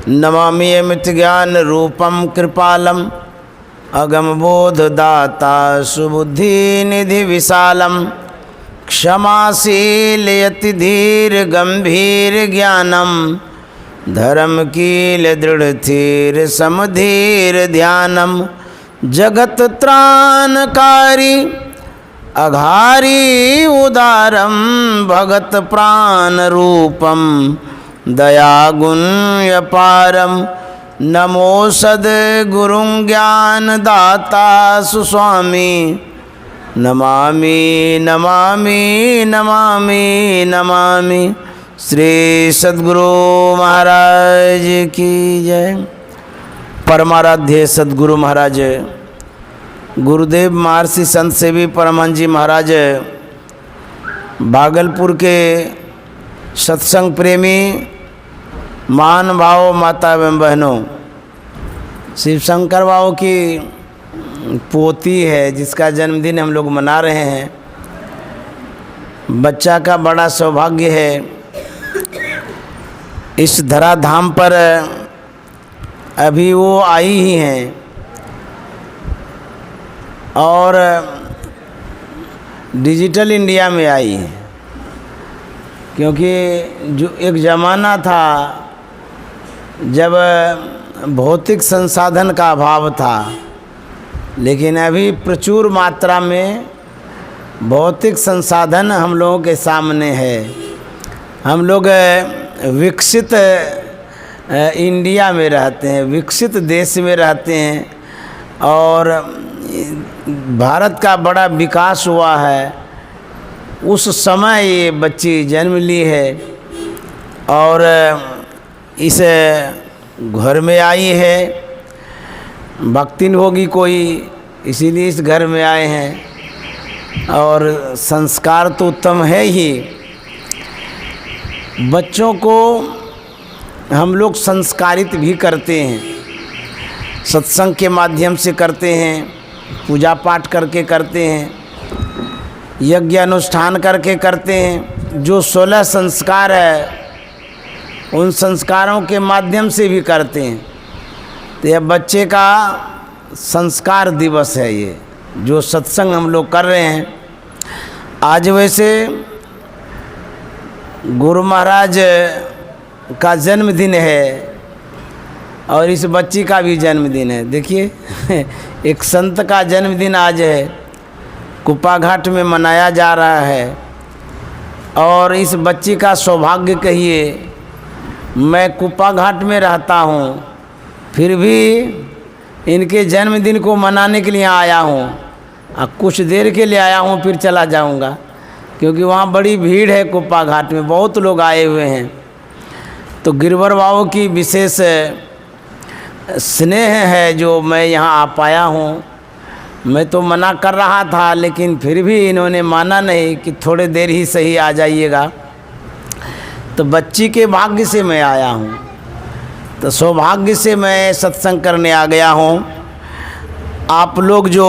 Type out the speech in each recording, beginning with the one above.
नमामि अमित ज्ञान रूपम कृपालम अगम बोध दाता सुबुद्धि निधि विशालम क्षमाशील यति धीर गंभीर ज्ञानम धर्म कील दृढ़ थीर समधीर ध्यानम जगत त्राणकारी अघारी उदारम भगत प्राण रूपम दया गुण्यपारम नमो सद्गुरुं ज्ञान दाता सुस्वामी नमामि नमामि नमामि नमामि। श्री सद्गुरु महाराज की जय। परमाराध्य सद्गुरु महाराज गुरुदेव महर्षि संत सेवी परमहंस जी महाराज भागलपुर के सत्संग प्रेमी महान भाव माता एवं बहनों, शिव शंकर बाबू की पोती है जिसका जन्मदिन हम लोग मना रहे हैं। बच्चा का बड़ा सौभाग्य है इस धराधाम पर अभी वो आई ही हैं और डिजिटल इंडिया में आई है, क्योंकि जो एक ज़माना था जब भौतिक संसाधन का अभाव था, लेकिन अभी प्रचुर मात्रा में भौतिक संसाधन हम लोगों के सामने है। हम लोग विकसित इंडिया में रहते हैं, विकसित देश में रहते हैं और भारत का बड़ा विकास हुआ है। उस समय ये बच्ची जन्म ली है और इस घर में आई है। भक्तिन होगी कोई, इसीलिए इस घर में आए हैं और संस्कार तो उत्तम है ही। बच्चों को हम लोग संस्कारित भी करते हैं, सत्संग के माध्यम से करते हैं, पूजा पाठ करके करते हैं, यज्ञ अनुष्ठान करके करते हैं। जो 16 संस्कार है उन संस्कारों के माध्यम से भी करते हैं। तो यह बच्चे का संस्कार दिवस है, ये जो सत्संग हम लोग कर रहे हैं। आज वैसे गुरु महाराज का जन्मदिन है और इस बच्ची का भी जन्मदिन है। देखिए एक संत का जन्मदिन आज है, कुप्पा घाट में मनाया जा रहा है और इस बच्ची का सौभाग्य कहिए। मैं कुप्पा घाट में रहता हूँ, फिर भी इनके जन्मदिन को मनाने के लिए आया हूँ। कुछ देर के लिए आया हूँ, फिर चला जाऊँगा, क्योंकि वहाँ बड़ी भीड़ है। कुप्पा घाट में बहुत लोग आए हुए हैं। तो गिरवर बाबू की विशेष स्नेह है जो मैं यहाँ आ पाया हूँ। मैं तो मना कर रहा था, लेकिन फिर भी इन्होंने माना नहीं कि थोड़े देर ही सही आ जाइएगा। तो बच्ची के भाग्य से मैं आया हूँ, तो सौभाग्य से मैं सत्संग करने आ गया हूँ। आप लोग जो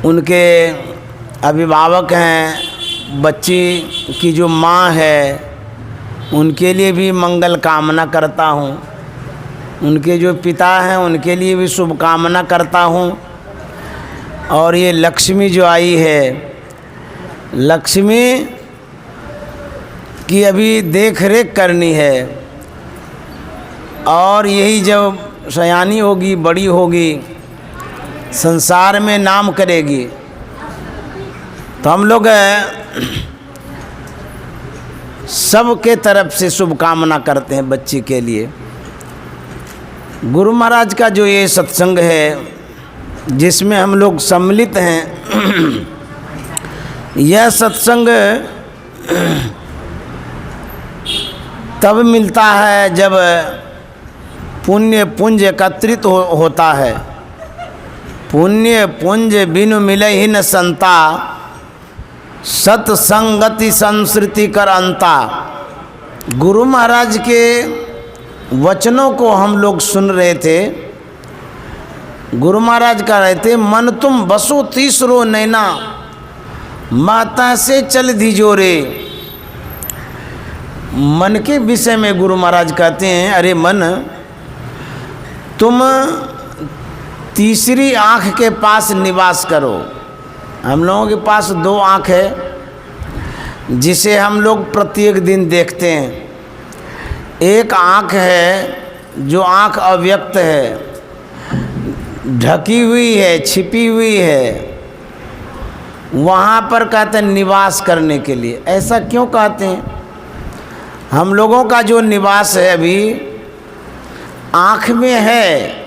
उनके अभिभावक हैं, बच्ची की जो माँ है, उनके लिए भी मंगल कामना करता हूँ। उनके जो पिता हैं उनके लिए भी शुभकामना करता हूँ। और ये लक्ष्मी जो आई है, लक्ष्मी की अभी देख रेख करनी है और यही जब सयानी होगी, बड़ी होगी, संसार में नाम करेगी, तो हम लोग सबके तरफ से शुभकामना करते हैं बच्ची के लिए। गुरु महाराज का जो ये सत्संग है जिसमें हम लोग सम्मिलित हैं, यह सत्संग तब मिलता है जब पुण्य पुंज एकत्रित होता है। पुण्य पुंज बिनु मिले ही न संता, सत्संगति संस्कृति कर अंता। गुरु महाराज के वचनों को हम लोग सुन रहे थे। गुरु महाराज कह रहे थे, मन तुम बसो तीसरो नैना, माता से चल दीजोरे। मन के विषय में गुरु महाराज कहते हैं, अरे मन, तुम तीसरी आँख के पास निवास करो। हम लोगों के पास दो आँख है जिसे हम लोग प्रत्येक दिन देखते हैं। एक आँख है जो आँख अव्यक्त है, ढकी हुई है, छिपी हुई है, वहाँ पर कहते हैं निवास करने के लिए। ऐसा क्यों कहते हैं? हम लोगों का जो निवास है अभी आँख में है।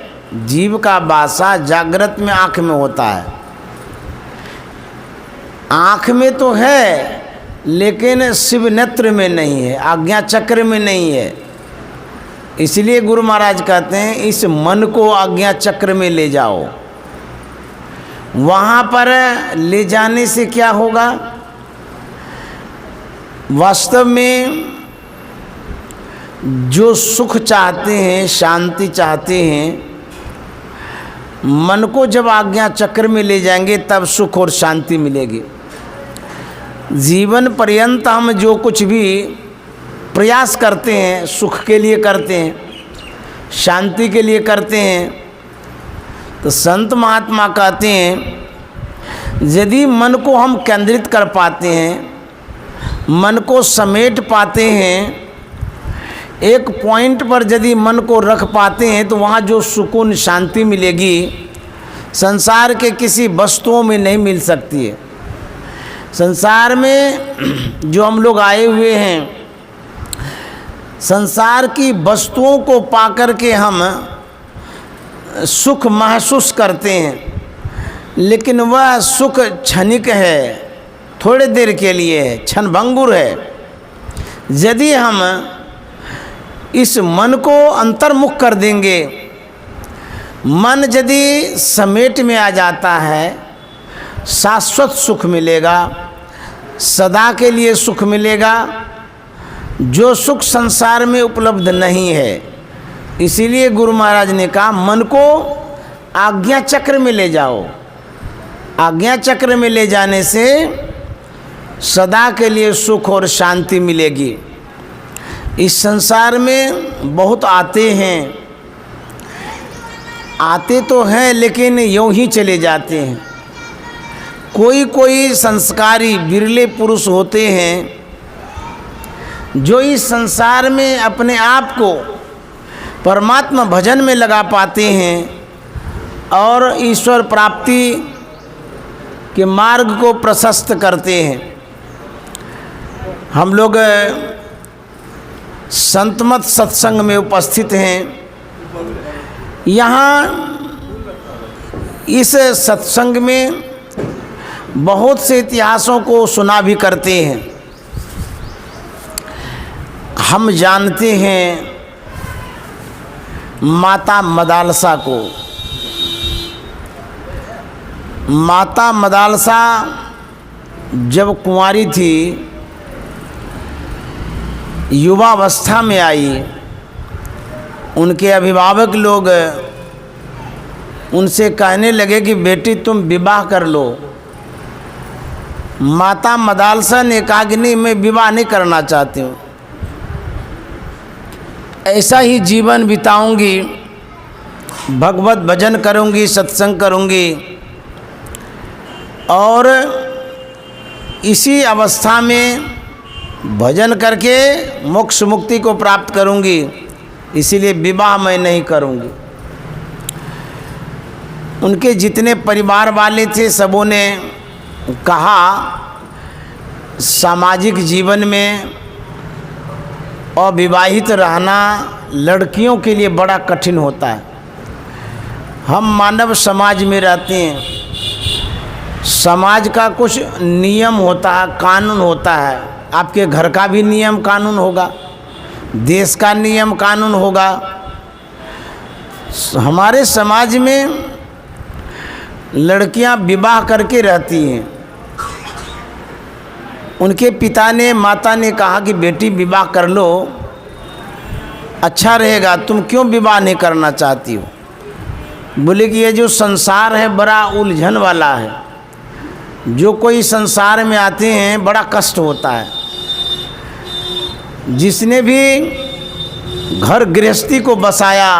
जीव का वासा जागृत में आँख में होता है। आँख में तो है लेकिन शिव नेत्र में नहीं है, आज्ञा चक्र में नहीं है। इसलिए गुरु महाराज कहते हैं इस मन को आज्ञा चक्र में ले जाओ। वहाँ पर ले जाने से क्या होगा? वास्तव में जो सुख चाहते हैं, शांति चाहते हैं, मन को जब आज्ञा चक्र में ले जाएंगे तब सुख और शांति मिलेगी। जीवन पर्यंत हम जो कुछ भी प्रयास करते हैं, सुख के लिए करते हैं, शांति के लिए करते हैं, तो संत महात्मा कहते हैं यदि मन को हम केंद्रित कर पाते हैं, मन को समेट पाते हैं, एक पॉइंट पर यदि मन को रख पाते हैं तो वहाँ जो सुकून शांति मिलेगी संसार के किसी वस्तुओं में नहीं मिल सकती है। संसार में जो हम लोग आए हुए हैं, संसार की वस्तुओं को पाकर के हम सुख महसूस करते हैं, लेकिन वह सुख क्षणिक है, थोड़े देर के लिए है, क्षणभंगुर है। यदि हम इस मन को अंतर्मुख कर देंगे, मन यदि समेट में आ जाता है, शाश्वत सुख मिलेगा, सदा के लिए सुख मिलेगा, जो सुख संसार में उपलब्ध नहीं है। इसीलिए गुरु महाराज ने कहा मन को आज्ञा चक्र में ले जाओ। आज्ञा चक्र में ले जाने से सदा के लिए सुख और शांति मिलेगी। इस संसार में बहुत आते हैं, आते तो हैं लेकिन यूँ ही चले जाते हैं। कोई कोई संस्कारी बिरले पुरुष होते हैं जो इस संसार में अपने आप को परमात्मा भजन में लगा पाते हैं और ईश्वर प्राप्ति के मार्ग को प्रशस्त करते हैं। हम लोग संतमत सत्संग में उपस्थित हैं। यहाँ इस सत्संग में बहुत से इतिहासों को सुना भी करते हैं। हम जानते हैं माता मदालसा को। माता मदालसा जब कुंवारी थी, युवावस्था में आई, उनके अभिभावक लोग उनसे कहने लगे कि बेटी तुम विवाह कर लो। माता मदालसा ने कहा कि नहीं, मैं विवाह नहीं करना चाहती हूँ, ऐसा ही जीवन बिताऊंगी, भगवत भजन करूंगी, सत्संग करूंगी और इसी अवस्था में भजन करके मोक्ष मुक्ति को प्राप्त करूंगी, इसीलिए विवाह मैं नहीं करूंगी। उनके जितने परिवार वाले थे सबों ने कहा सामाजिक जीवन में अविवाहित रहना लड़कियों के लिए बड़ा कठिन होता है। हम मानव समाज में रहते हैं, समाज का कुछ नियम होता है, कानून होता है। आपके घर का भी नियम कानून होगा, देश का नियम कानून होगा। हमारे समाज में लड़कियां विवाह करके रहती हैं। उनके पिता ने, माता ने कहा कि बेटी विवाह कर लो, अच्छा रहेगा, तुम क्यों विवाह नहीं करना चाहती हो? बोले कि ये जो संसार है बड़ा उलझन वाला है, जो कोई संसार में आते हैं बड़ा कष्ट होता है। जिसने भी घर गृहस्थी को बसाया,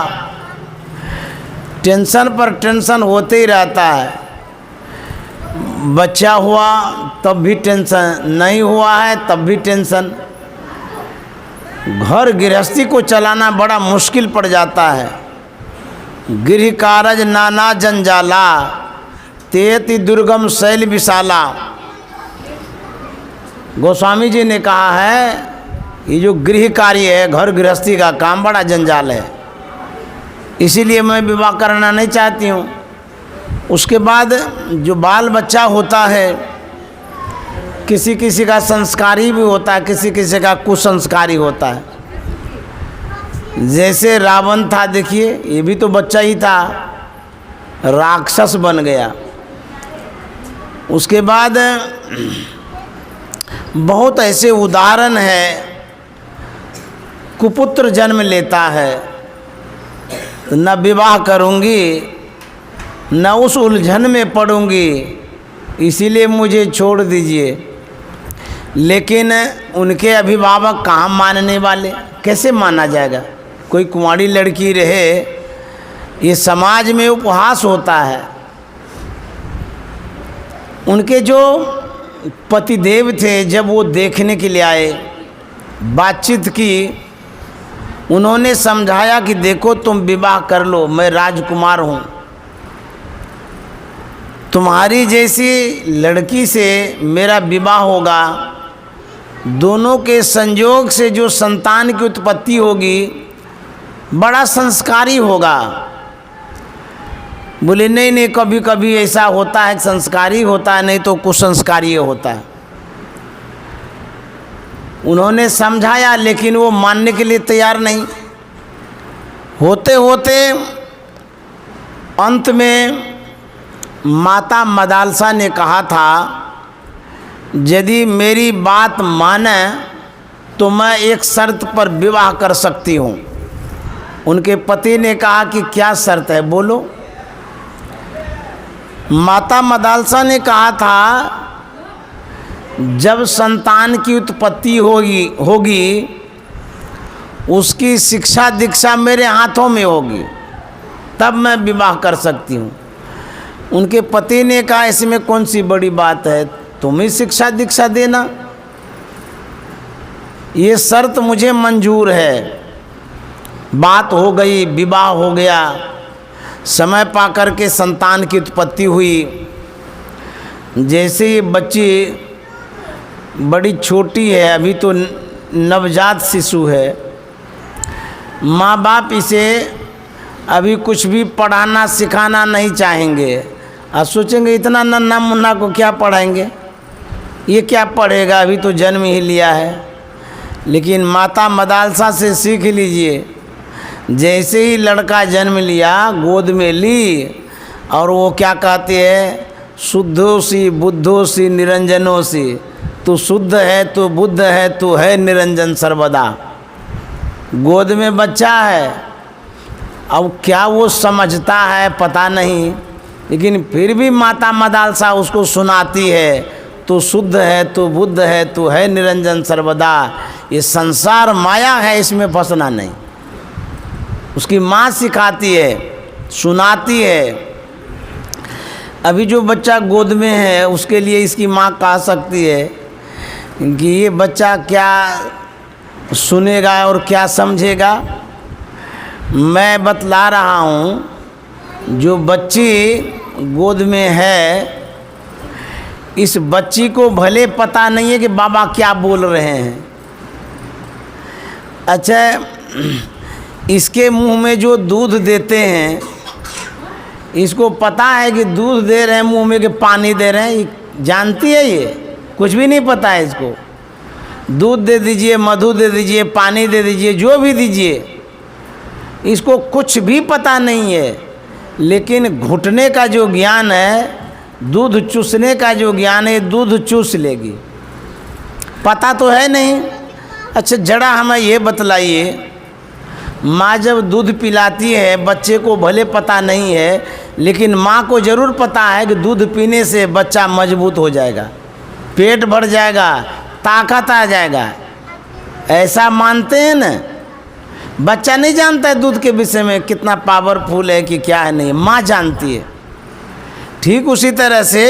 टेंशन पर टेंशन होते ही रहता है। बच्चा हुआ तब भी टेंशन, नहीं हुआ है तब भी टेंशन। घर गृहस्थी को चलाना बड़ा मुश्किल पड़ जाता है। गृह कारज नाना जंजाला, तेति दुर्गम शैल विशाला। गोस्वामी जी ने कहा है ये जो गृह कार्य है, घर गृहस्थी का काम बड़ा जंजाल है, इसीलिए मैं विवाह करना नहीं चाहती हूँ। उसके बाद जो बाल बच्चा होता है, किसी किसी का संस्कारी भी होता है, किसी किसी का कुसंस्कारी होता है। जैसे रावण था, देखिए ये भी तो बच्चा ही था, राक्षस बन गया। उसके बाद बहुत ऐसे उदाहरण हैं, कुपुत्र जन्म लेता है, न विवाह करूंगी न उस उलझन में पड़ूंगी, इसीलिए मुझे छोड़ दीजिए। लेकिन उनके अभिभावक कहाँ मानने वाले, कैसे माना जाएगा? कोई कुंवारी लड़की रहे, ये समाज में उपहास होता है। उनके जो पतिदेव थे, जब वो देखने के लिए आए, बातचीत की, उन्होंने समझाया कि देखो तुम विवाह कर लो, मैं राजकुमार हूँ, तुम्हारी जैसी लड़की से मेरा विवाह होगा, दोनों के संयोग से जो संतान की उत्पत्ति होगी बड़ा संस्कारी होगा। बोले नहीं नहीं, कभी कभी ऐसा होता है, संस्कारी होता है, नहीं तो कुसंस्कारी होता है। उन्होंने समझाया, लेकिन वो मानने के लिए तैयार नहीं। होते होते अंत में माता मदालसा ने कहा था, यदि मेरी बात माने तो मैं एक शर्त पर विवाह कर सकती हूँ। उनके पति ने कहा कि क्या शर्त है, बोलो। माता मदालसा ने कहा था, जब संतान की उत्पत्ति होगी उसकी शिक्षा दीक्षा मेरे हाथों में होगी, तब मैं विवाह कर सकती हूँ। उनके पति ने कहा, इसमें कौन सी बड़ी बात है, तुम ही शिक्षा दीक्षा देना, ये शर्त मुझे मंजूर है। बात हो गई, विवाह हो गया, समय पा कर के संतान की उत्पत्ति हुई। जैसे ये बच्ची बड़ी छोटी है, अभी तो नवजात शिशु है, माँ बाप इसे अभी कुछ भी पढ़ाना सिखाना नहीं चाहेंगे। और सोचेंगे इतना नन्हा मुन्ना को क्या पढ़ाएंगे, ये क्या पढ़ेगा, अभी तो जन्म ही लिया है। लेकिन माता मदालसा से सीख लीजिए, जैसे ही लड़का जन्म लिया, गोद में ली, और वो क्या कहते हैं, शुद्धोसी बुद्धोसी निरंजनोसी, तू शुद्ध है, तू बुद्ध है, तू है निरंजन सर्वदा। गोद में बच्चा है, अब क्या वो समझता है पता नहीं, लेकिन फिर भी माता मदालसा उसको सुनाती है, तू शुद्ध है, तू बुद्ध है, तू है निरंजन सर्वदा। ये संसार माया है, इसमें फंसना नहीं। उसकी माँ सिखाती है, सुनाती है। अभी जो बच्चा गोद में है, उसके लिए इसकी माँ कह सकती है कि ये बच्चा क्या सुनेगा और क्या समझेगा। मैं बतला रहा हूँ, जो बच्ची गोद में है, इस बच्ची को भले पता नहीं है कि बाबा क्या बोल रहे हैं। अच्छा, इसके मुंह में जो दूध देते हैं, इसको पता है कि दूध दे रहे हैं, मुंह में कि पानी दे रहे हैं, जानती है ये? कुछ भी नहीं पता है इसको। दूध दे दीजिए, मधु दे दीजिए, पानी दे दीजिए, जो भी दीजिए, इसको कुछ भी पता नहीं है। लेकिन घुटने का जो ज्ञान है, दूध चूसने का जो ज्ञान है, दूध चूस लेगी। पता तो है नहीं। अच्छा, जरा हमें ये बतलाइए, माँ जब दूध पिलाती है बच्चे को, भले पता नहीं है, लेकिन माँ को ज़रूर पता है कि दूध पीने से बच्चा मजबूत हो जाएगा, पेट भर जाएगा, ताकत आ जाएगा। ऐसा मानते हैं ना। बच्चा नहीं जानता है दूध के विषय में कितना पावरफुल है कि क्या है, नहीं, माँ जानती है। ठीक उसी तरह से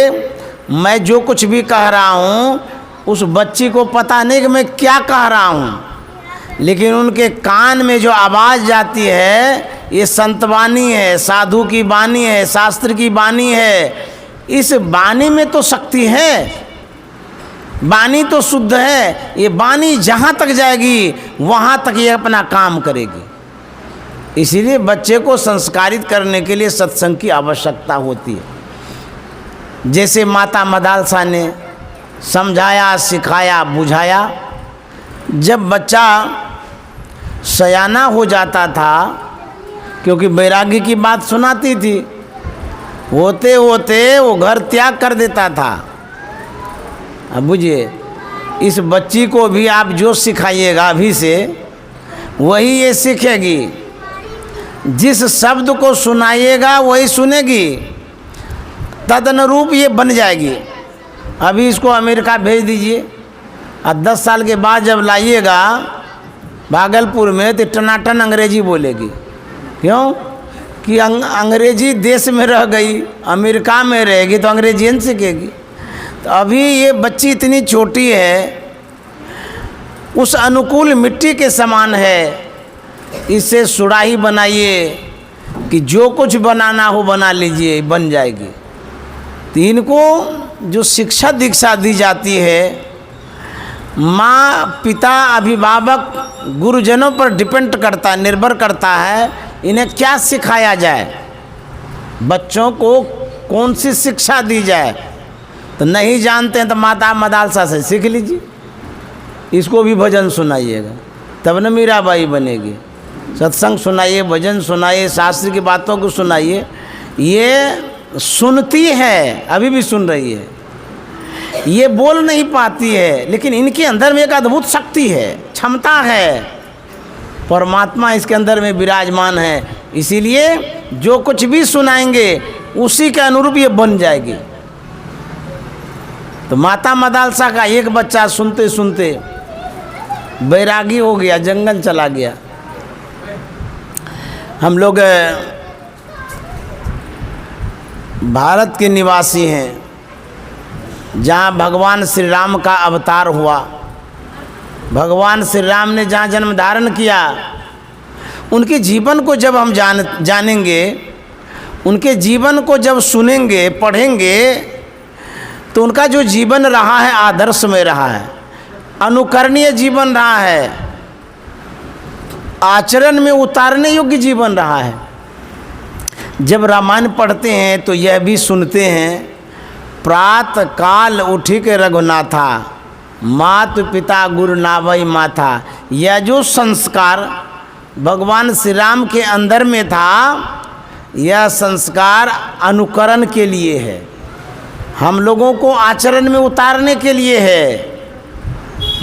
मैं जो कुछ भी कह रहा हूँ उस बच्ची को पता नहीं कि मैं क्या कह रहा हूँ, लेकिन उनके कान में जो आवाज़ जाती है ये संतवाणी है, साधु की वाणी है, शास्त्र की वाणी है। इस वाणी में तो शक्ति है, वाणी तो शुद्ध है। ये वाणी जहाँ तक जाएगी वहाँ तक ये अपना काम करेगी। इसीलिए बच्चे को संस्कारित करने के लिए सत्संग की आवश्यकता होती है। जैसे माता मदालसा ने समझाया, सिखाया, बुझाया। जब बच्चा सयाना हो जाता था, क्योंकि बैरागी की बात सुनाती थी, होते होते वो घर त्याग कर देता था। अब बुझिए, इस बच्ची को भी आप जो सिखाइएगा अभी से वही ये सीखेगी। जिस शब्द को सुनाइएगा वही सुनेगी, तदनुरूप ये बन जाएगी। अभी इसको अमेरिका भेज दीजिए और 10 साल के बाद जब लाइएगा भागलपुर में तो टनाटन अंग्रेजी बोलेगी। क्यों? कि अंग्रेजी देश में रह गई, अमेरिका में रहेगी तो अंग्रेजी सीखेगी। तो अभी ये बच्ची इतनी छोटी है, उस अनुकूल मिट्टी के समान है। इससे सुराही बनाइए कि जो कुछ बनाना हो बना लीजिए, बन जाएगी। तो इनको जो शिक्षा दीक्षा दी जाती है, माँ, पिता, अभिभावक, गुरुजनों पर डिपेंड करता है, निर्भर करता है इन्हें क्या सिखाया जाए, बच्चों को कौन सी शिक्षा दी जाए। तो नहीं जानते हैं तो माता मदालसा से सीख लीजिए। इसको भी भजन सुनाइएगा तब न मीराबाई बनेगी। सत्संग सुनाइए, भजन सुनाइए, शास्त्र की बातों को सुनाइए। ये सुनती है, अभी भी सुन रही है। ये बोल नहीं पाती है, लेकिन इनके अंदर में एक अद्भुत शक्ति है, क्षमता है, परमात्मा इसके अंदर में विराजमान है। इसीलिए जो कुछ भी सुनाएंगे उसी के अनुरूप ये बन जाएगी। तो माता मदालसा का एक बच्चा सुनते सुनते बैरागी हो गया, जंगल चला गया। हम लोग भारत के निवासी हैं, जहाँ भगवान श्री राम का अवतार हुआ। भगवान श्री राम ने जहाँ जन्म धारण किया, उनके जीवन को जब हम जानेंगे, उनके जीवन को जब सुनेंगे, पढ़ेंगे, तो उनका जो जीवन रहा है आदर्श में रहा है, अनुकरणीय जीवन रहा है, आचरण में उतारने योग्य जीवन रहा है। जब रामायण पढ़ते हैं तो यह भी सुनते हैं, प्रात काल उठी के रघुनाथा, मात पिता गुरु नावई माथा। यह जो संस्कार भगवान श्री राम के अंदर में था, यह संस्कार अनुकरण के लिए है, हम लोगों को आचरण में उतारने के लिए है।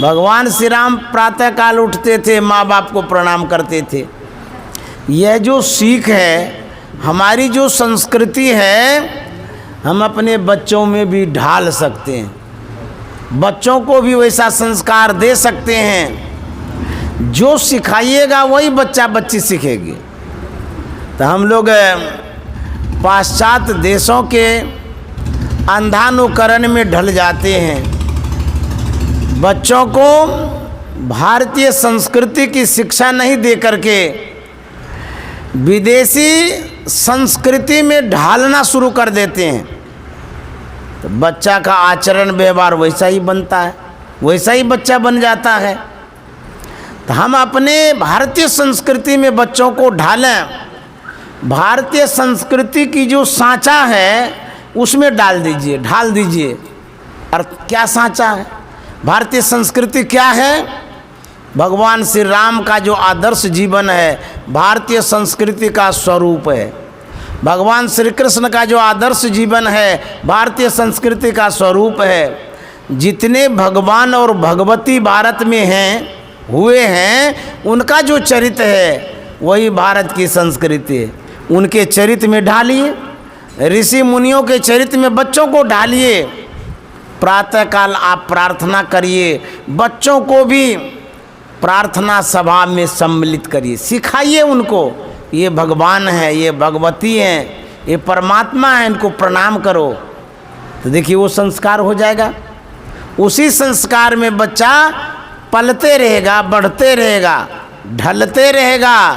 भगवान श्री राम प्रातः काल उठते थे, माँ बाप को प्रणाम करते थे। यह जो सीख है, हमारी जो संस्कृति है, हम अपने बच्चों में भी ढाल सकते हैं, बच्चों को भी वैसा संस्कार दे सकते हैं। जो सिखाइएगा वही बच्चा बच्ची सीखेगी। तो हम लोग पाश्चात्य देशों के अंधानुकरण में ढल जाते हैं। बच्चों को भारतीय संस्कृति की शिक्षा नहीं दे करके विदेशी संस्कृति में ढालना शुरू कर देते हैं। तो बच्चा का आचरण व्यवहार वैसा ही बनता है, वैसा ही बच्चा बन जाता है। तो हम अपने भारतीय संस्कृति में बच्चों को ढालें, भारतीय संस्कृति की जो सांचा है उसमें ढाल दीजिए। और क्या सांचा है? भारतीय संस्कृति क्या है? भगवान श्री राम का जो आदर्श जीवन है भारतीय संस्कृति का स्वरूप है। भगवान श्री कृष्ण का जो आदर्श जीवन है भारतीय संस्कृति का स्वरूप है। जितने भगवान और भगवती भारत में हुए हैं, उनका जो चरित्र है वही भारत की संस्कृति है। उनके चरित्र में ढालिए, ऋषि मुनियों के चरित्र में बच्चों को ढालिए। प्रातःकाल आप प्रार्थना करिए, बच्चों को भी प्रार्थना सभा में सम्मिलित करिए, सिखाइए उनको, ये भगवान है, ये भगवती हैं, ये परमात्मा है, इनको प्रणाम करो। तो देखिए वो संस्कार हो जाएगा। उसी संस्कार में बच्चा पलते रहेगा, बढ़ते रहेगा, ढलते रहेगा।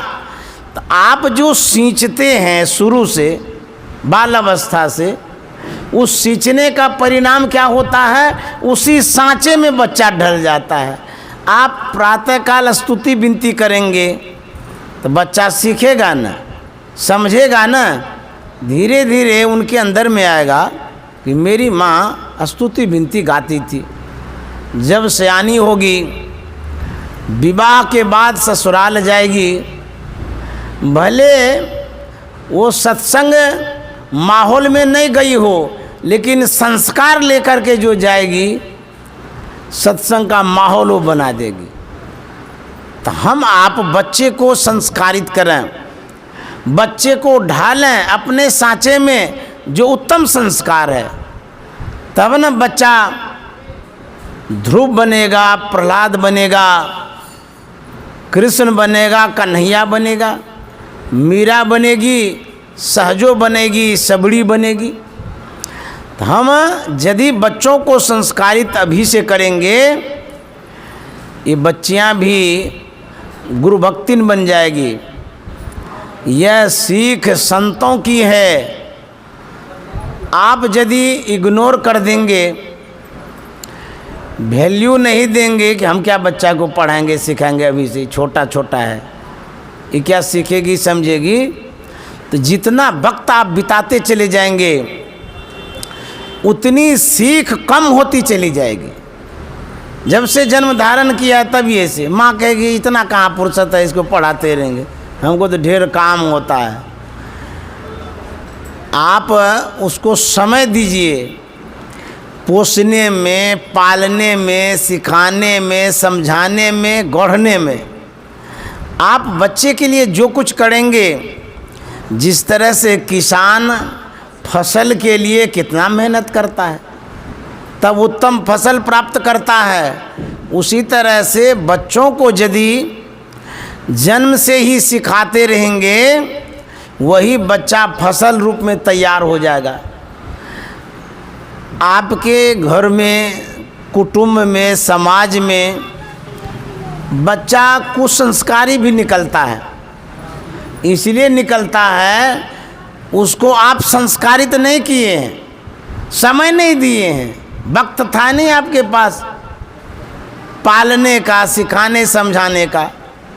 तो आप जो सींचते हैं शुरू से, बाल अवस्था से, उस सींचने का परिणाम क्या होता है, उसी सांचे में बच्चा ढल जाता है। आप प्रातःकाल स्तुति विनती करेंगे तो बच्चा सीखेगा ना, समझेगा ना, धीरे धीरे उनके अंदर में आएगा कि मेरी माँ स्तुति विनती गाती थी। जब सयानी होगी, विवाह के बाद ससुराल जाएगी, भले वो सत्संग माहौल में नहीं गई हो, लेकिन संस्कार लेकर के जो जाएगी, सत्संग का माहौल वो बना देगी। तो हम आप बच्चे को संस्कारित करें, बच्चे को ढालें अपने सांचे में जो उत्तम संस्कार है, तब न बच्चा ध्रुव बनेगा, प्रहलाद बनेगा, कृष्ण बनेगा, कन्हैया बनेगा, मीरा बनेगी, सहजो बनेगी, सबड़ी बनेगी। तो हम यदि बच्चों को संस्कारित अभी से करेंगे, ये बच्चियां भी गुरु भक्तिन बन जाएगी। यह सीख संतों की है। आप यदि इग्नोर कर देंगे, वैल्यू नहीं देंगे कि हम क्या बच्चा को पढ़ाएंगे सिखाएंगे, अभी से छोटा छोटा है, ये क्या सीखेगी समझेगी। तो जितना वक्त आप बिताते चले जाएंगे, उतनी सीख कम होती चली जाएगी। जब से जन्म धारण किया तब ये से माँ कहेगी इतना कहाँ फुर्सत है, इसको पढ़ाते रहेंगे, हमको तो ढेर काम होता है। आप उसको समय दीजिए, पोसने में, पालने में, सिखाने में, समझाने में, गढ़ने में। आप बच्चे के लिए जो कुछ करेंगे, जिस तरह से किसान फसल के लिए कितना मेहनत करता है तब उत्तम फसल प्राप्त करता है, उसी तरह से बच्चों को यदि जन्म से ही सिखाते रहेंगे, वही बच्चा फसल रूप में तैयार हो जाएगा। आपके घर में, कुटुंब में, समाज में बच्चा कुसंस्कारी भी निकलता है। इसलिए निकलता है, उसको आप संस्कारित नहीं किए हैं, समय नहीं दिए हैं, वक्त था नहीं आपके पास पालने का, सिखाने समझाने का,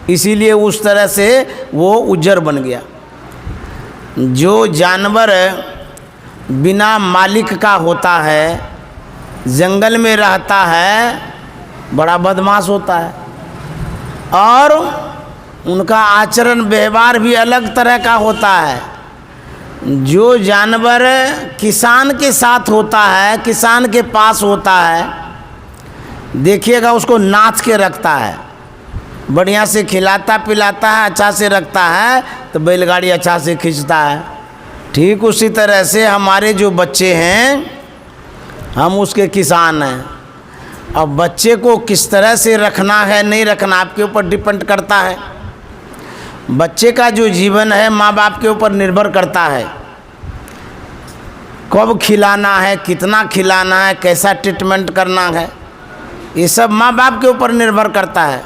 इसीलिए उस तरह से वो उज्जर बन गया। जो जानवर बिना मालिक का होता है, जंगल में रहता है, बड़ा बदमाश होता है, और उनका आचरण व्यवहार भी अलग तरह का होता है। जो जानवर किसान के साथ होता है, किसान के पास होता है, देखिएगा उसको नाच के रखता है, बढ़िया से खिलाता पिलाता है, अच्छा से रखता है, तो बैलगाड़ी अच्छा से खींचता है। ठीक उसी तरह से हमारे जो बच्चे हैं, हम उसके किसान हैं। अब बच्चे को किस तरह से रखना है, नहीं रखना, आपके ऊपर डिपेंड करता है। बच्चे का जो जीवन है माँ बाप के ऊपर निर्भर करता है। कब खिलाना है, कितना खिलाना है, कैसा ट्रीटमेंट करना है, ये सब माँ बाप के ऊपर निर्भर करता है।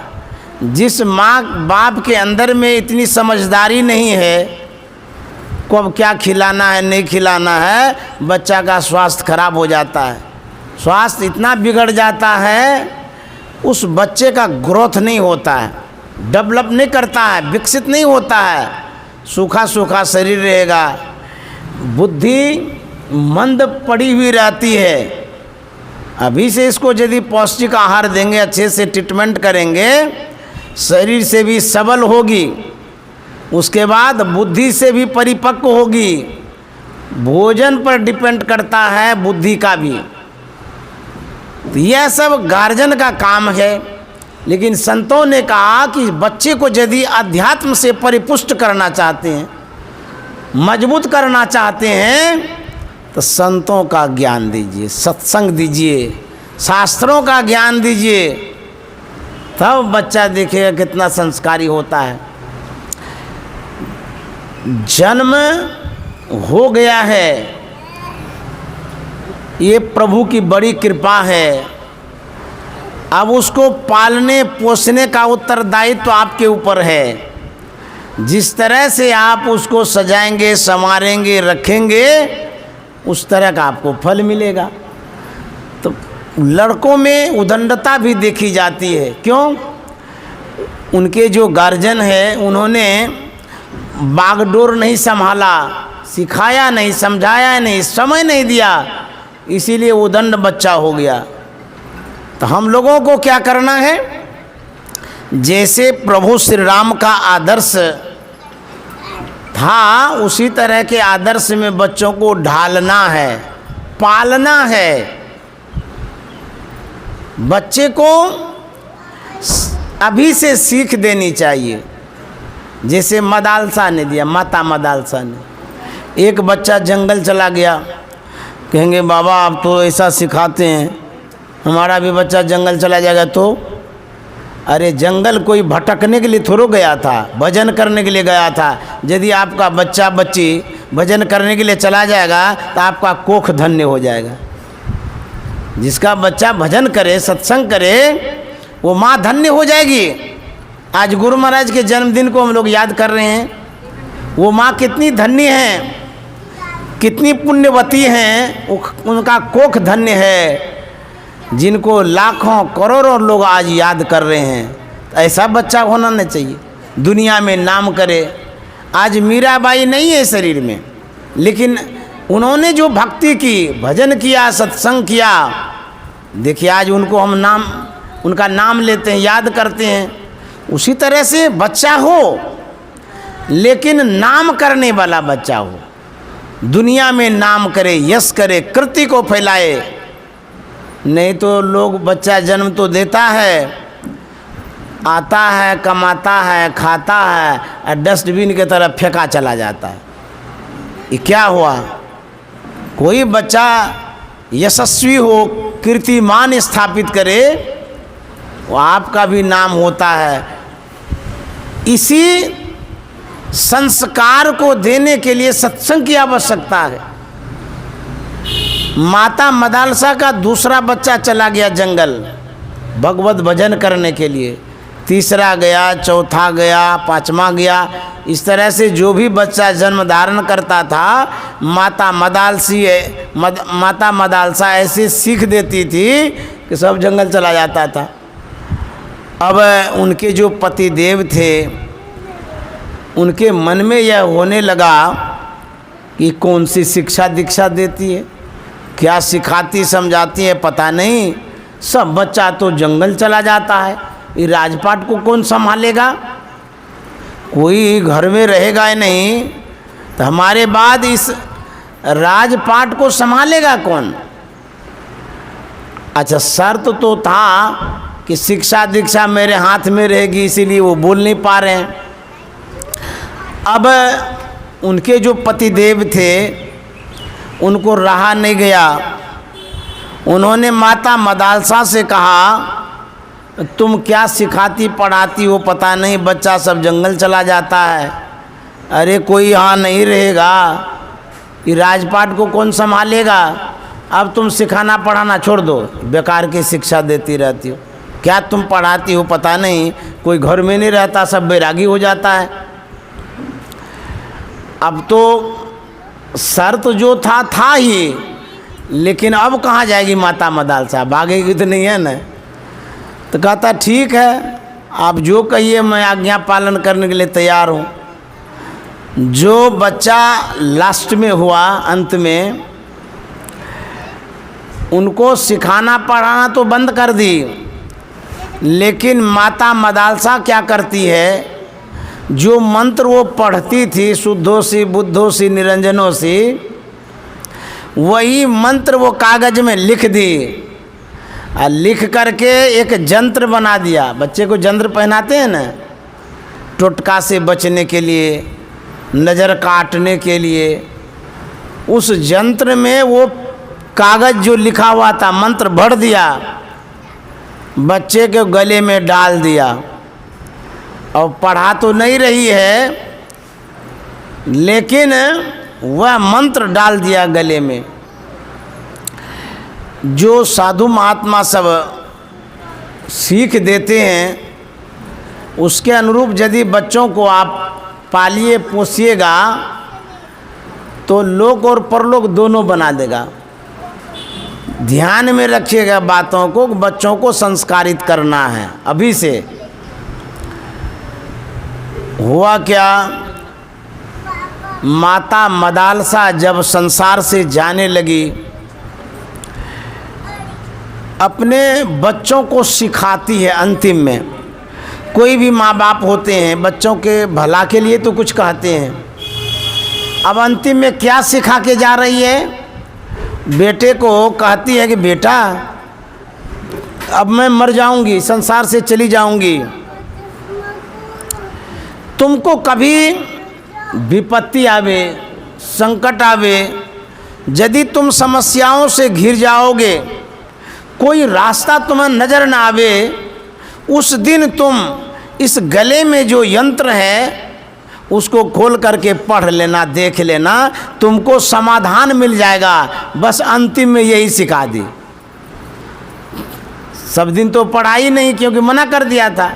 जिस माँ बाप के अंदर में इतनी समझदारी नहीं है, कब क्या खिलाना है, नहीं खिलाना है, बच्चा का स्वास्थ्य खराब हो जाता है। स्वास्थ्य इतना बिगड़ जाता है, उस बच्चे का ग्रोथ नहीं होता है, डेवलप नहीं करता है, विकसित नहीं होता है, सूखा सूखा शरीर रहेगा, बुद्धि मंद पड़ी हुई रहती है। अभी से इसको यदि पौष्टिक आहार देंगे, अच्छे से ट्रीटमेंट करेंगे, शरीर से भी सबल होगी, उसके बाद बुद्धि से भी परिपक्व होगी। भोजन पर डिपेंड करता है बुद्धि का भी। तो यह सब गार्जियन का काम है। लेकिन संतों ने कहा कि बच्चे को यदि अध्यात्म से परिपुष्ट करना चाहते हैं, मजबूत करना चाहते हैं, तो संतों का ज्ञान दीजिए, सत्संग दीजिए, शास्त्रों का ज्ञान दीजिए। तब बच्चा देखेगा कितना संस्कारी होता है। जन्म हो गया है, ये प्रभु की बड़ी कृपा है। अब उसको पालने पोसने का उत्तरदायित्व तो आपके ऊपर है। जिस तरह से आप उसको सजाएंगे, संवारेंगे, रखेंगे, उस तरह का आपको फल मिलेगा। तो लड़कों में उदंडता भी देखी जाती है। क्यों? उनके जो गार्जियन है उन्होंने बागडोर नहीं संभाला, सिखाया नहीं, समझाया नहीं, समय नहीं दिया, इसीलिए उदंड बच्चा हो गया। तो हम लोगों को क्या करना है? जैसे प्रभु श्री राम का आदर्श था, उसी तरह के आदर्श में बच्चों को ढालना है, पालना है। बच्चे को अभी से सीख देनी चाहिए। जैसे मदालसा ने दिया, माता मदालसा ने। एक बच्चा जंगल चला गया, कहेंगे बाबा आप तो ऐसा सिखाते हैं, हमारा भी बच्चा जंगल चला जाएगा तो? अरे जंगल कोई भटकने के लिए थोड़ा गया था, भजन करने के लिए गया था। यदि आपका बच्चा बच्ची भजन करने के लिए चला जाएगा तो आपका कोख धन्य हो जाएगा। जिसका बच्चा भजन करे, सत्संग करे, वो माँ धन्य हो जाएगी। आज गुरु महाराज के जन्मदिन को हम लोग याद कर रहे हैं। वो माँ कितनी धन्य हैं, कितनी पुण्यवती हैं, उनका कोख धन्य है, जिनको लाखों करोड़ों लोग आज याद कर रहे हैं। ऐसा बच्चा होना नहीं चाहिए, दुनिया में नाम करे। आज मीराबाई नहीं है शरीर में, लेकिन उन्होंने जो भक्ति की, भजन किया, सत्संग किया, देखिए आज उनको हम नाम, उनका नाम लेते हैं, याद करते हैं। उसी तरह से बच्चा हो, लेकिन नाम करने वाला बच्चा हो, दुनिया में नाम करे, यश करे, कृति को फैलाए। नहीं तो लोग बच्चा जन्म तो देता है, आता है, कमाता है, खाता है और डस्टबिन की तरफ फेंका चला जाता है। ये क्या हुआ? कोई बच्चा यशस्वी हो, कीर्तिमान स्थापित करे, वो आपका भी नाम होता है। इसी संस्कार को देने के लिए सत्संग की आवश्यकता है। माता मदालसा का दूसरा बच्चा चला गया जंगल भगवत भजन करने के लिए, तीसरा गया, चौथा गया, पांचवा गया। इस तरह से जो भी बच्चा जन्म धारण करता था, माता मदालसा ऐसे सीख देती थी कि सब जंगल चला जाता था। अब उनके जो पति देव थे, उनके मन में यह होने लगा कि कौन सी शिक्षा दीक्षा देती है, क्या सिखाती समझाती है पता नहीं। सब बच्चा तो जंगल चला जाता है, ये राजपाट को कौन संभालेगा? कोई घर में रहेगा ही नहीं, तो हमारे बाद इस राजपाट को संभालेगा कौन? अच्छा, शर्त तो था कि शिक्षा दीक्षा मेरे हाथ में रहेगी, इसीलिए वो बोल नहीं पा रहे हैं। अब उनके जो पतिदेव थे, उनको रहा नहीं गया। उन्होंने माता मदालसा से कहा, तुम क्या सिखाती पढ़ाती हो पता नहीं, बच्चा सब जंगल चला जाता है। अरे कोई यहाँ नहीं रहेगा, ये राजपाट को कौन संभालेगा? अब तुम सिखाना पढ़ाना छोड़ दो, बेकार की शिक्षा देती रहती हो। क्या तुम पढ़ाती हो पता नहीं, कोई घर में नहीं रहता, सब बैरागी हो जाता है। अब तो शर्त जो था ही, लेकिन अब कहाँ जाएगी माता मदालसा? भागेगी तो नहीं है ना। तो कहता ठीक है, आप जो कहिए मैं आज्ञा पालन करने के लिए तैयार हूँ। जो बच्चा लास्ट में हुआ, अंत में, उनको सिखाना पढ़ाना तो बंद कर दी, लेकिन माता मदालसा क्या करती है, जो मंत्र वो पढ़ती थी, शुद्धोसी बुद्धोसी निरंजनोसी, वही मंत्र वो कागज में लिख दी और लिख करके एक जंत्र बना दिया। बच्चे को जंत्र पहनाते हैं ना, टोटका से बचने के लिए, नज़र काटने के लिए। उस जंत्र में वो कागज जो लिखा हुआ था, मंत्र भर दिया बच्चे के गले में डाल दिया और पढ़ा तो नहीं रही है, लेकिन वह मंत्र डाल दिया गले में। जो साधु महात्मा सब सीख देते हैं उसके अनुरूप यदि बच्चों को आप पालिए पोसिएगा तो लोक और परलोक दोनों बना देगा। ध्यान में रखिएगा बातों को, बच्चों को संस्कारित करना है अभी से। हुआ क्या, माता मदालसा जब संसार से जाने लगी, अपने बच्चों को सिखाती है। अंतिम में कोई भी माँ बाप होते हैं बच्चों के भला के लिए तो कुछ कहते हैं, अब अंतिम में क्या सिखा के जा रही है? बेटे को कहती है कि बेटा अब मैं मर जाऊंगी, संसार से चली जाऊंगी, तुमको कभी विपत्ति आवे, संकट आवे, यदि तुम समस्याओं से घिर जाओगे, कोई रास्ता तुम्हें नजर न आवे, उस दिन तुम इस गले में जो यंत्र है उसको खोल करके पढ़ लेना, देख लेना, तुमको समाधान मिल जाएगा। बस अंतिम में यही सिखा दी। सब दिन तो पढ़ाई नहीं, क्योंकि मना कर दिया था।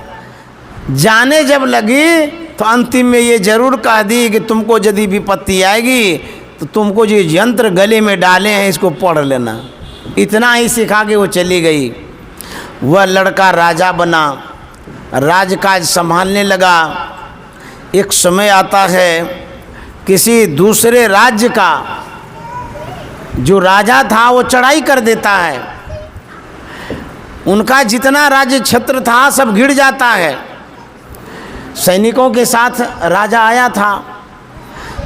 जाने जब लगी तो अंतिम में ये जरूर कह दी कि तुमको यदि विपत्ति आएगी तो तुमको जो यंत्र गले में डाले हैं इसको पढ़ लेना। इतना ही सिखा के वो चली गई। वह लड़का राजा बना, राजकाज संभालने लगा। एक समय आता है किसी दूसरे राज्य का जो राजा था वो चढ़ाई कर देता है, उनका जितना राज्य क्षेत्र था सब घिर जाता है। सैनिकों के साथ राजा आया था,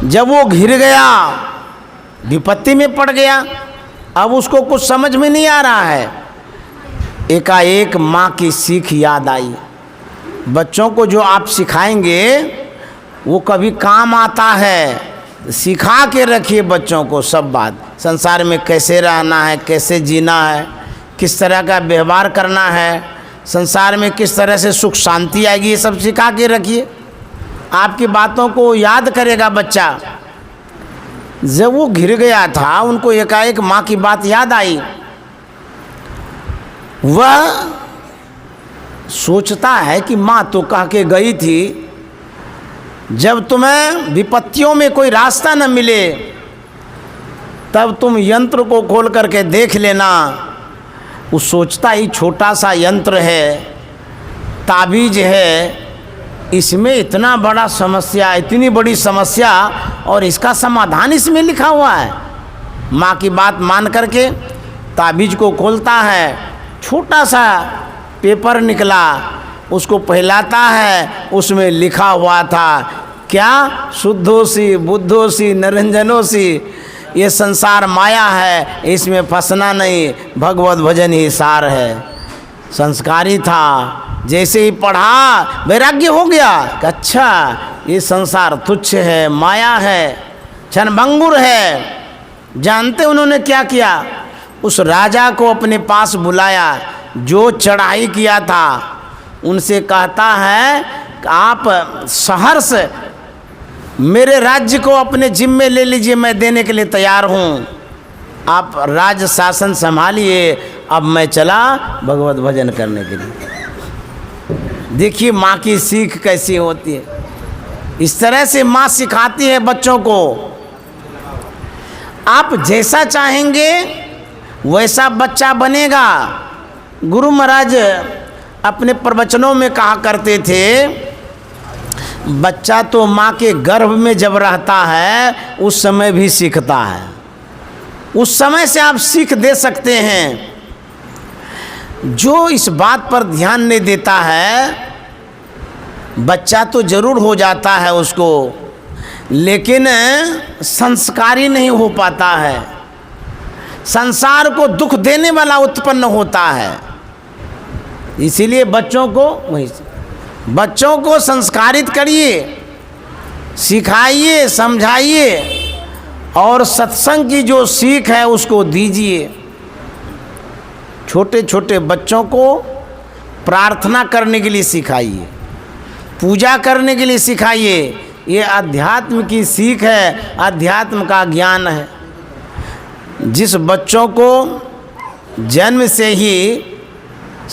जब वो घिर गया, विपत्ति में पड़ गया, अब उसको कुछ समझ में नहीं आ रहा है। एकाएक माँ की सीख याद आई। बच्चों को जो आप सिखाएंगे वो कभी काम आता है। सिखा के रखिए बच्चों को सब बात, संसार में कैसे रहना है, कैसे जीना है, किस तरह का व्यवहार करना है, संसार में किस तरह से सुख शांति आएगी, ये सब सिखा के रखिए। आपकी बातों को याद करेगा बच्चा। जब वो घिर गया था, उनको एकाएक माँ की बात याद आई। वह सोचता है कि माँ तो कह के गई थी जब तुम्हें विपत्तियों में कोई रास्ता न मिले तब तुम यंत्र को खोल करके देख लेना। वो सोचता ही छोटा सा यंत्र है, ताबीज है, इसमें इतना बड़ा समस्या, इतनी बड़ी समस्या और इसका समाधान इसमें लिखा हुआ है। माँ की बात मान करके ताबीज को खोलता है, छोटा सा पेपर निकला, उसको फैलाता है, उसमें लिखा हुआ था क्या, शुद्धोसी बुद्धोसी निरंजनोसी, ये संसार माया है, इसमें फंसना नहीं, भगवत भजन ही सार है। संस्कारी था, जैसे ही पढ़ा वैराग्य हो गया कि अच्छा ये संसार तुच्छ है, माया है, क्षणभंगुर है। जानते उन्होंने क्या किया? उस राजा को अपने पास बुलाया जो चढ़ाई किया था, उनसे कहता है कि आप सहर्ष मेरे राज्य को अपने जिम्मे ले लीजिए, मैं देने के लिए तैयार हूँ, आप राज शासन संभालिए, अब मैं चला भगवत भजन करने के लिए। देखिए माँ की सीख कैसी होती है। इस तरह से माँ सिखाती है बच्चों को। आप जैसा चाहेंगे वैसा बच्चा बनेगा। गुरु महाराज अपने प्रवचनों में कहा करते थे, बच्चा तो माँ के गर्भ में जब रहता है उस समय भी सीखता है, उस समय से आप सीख दे सकते हैं। जो इस बात पर ध्यान नहीं देता है, बच्चा तो जरूर हो जाता है उसको, लेकिन संस्कारी नहीं हो पाता है, संसार को दुख देने वाला उत्पन्न होता है। इसीलिए बच्चों को संस्कारित करिए, सिखाइए, समझाइए और सत्संग की जो सीख है उसको दीजिए। छोटे छोटे बच्चों को प्रार्थना करने के लिए सिखाइए, पूजा करने के लिए सिखाइए। ये अध्यात्म की सीख है, अध्यात्म का ज्ञान है। जिस बच्चों को जन्म से ही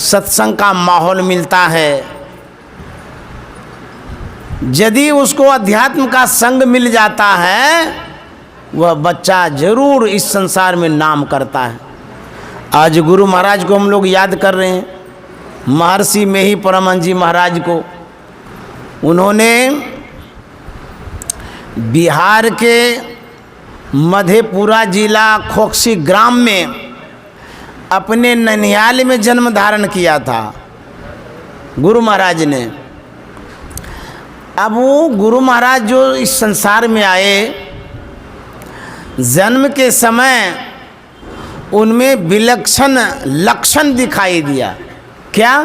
सत्संग का माहौल मिलता है, यदि उसको अध्यात्म का संग मिल जाता है, वह बच्चा जरूर इस संसार में नाम करता है। आज गुरु महाराज को हम लोग याद कर रहे हैं, महर्षि में ही परमहंस जी महाराज को। उन्होंने बिहार के मधेपुरा जिला खोखसी ग्राम में अपने ननिहाल में जन्म धारण किया था गुरु महाराज ने। अब वो गुरु महाराज जो इस संसार में आए, जन्म के समय उनमें विलक्षण लक्षण दिखाई दिया। क्या?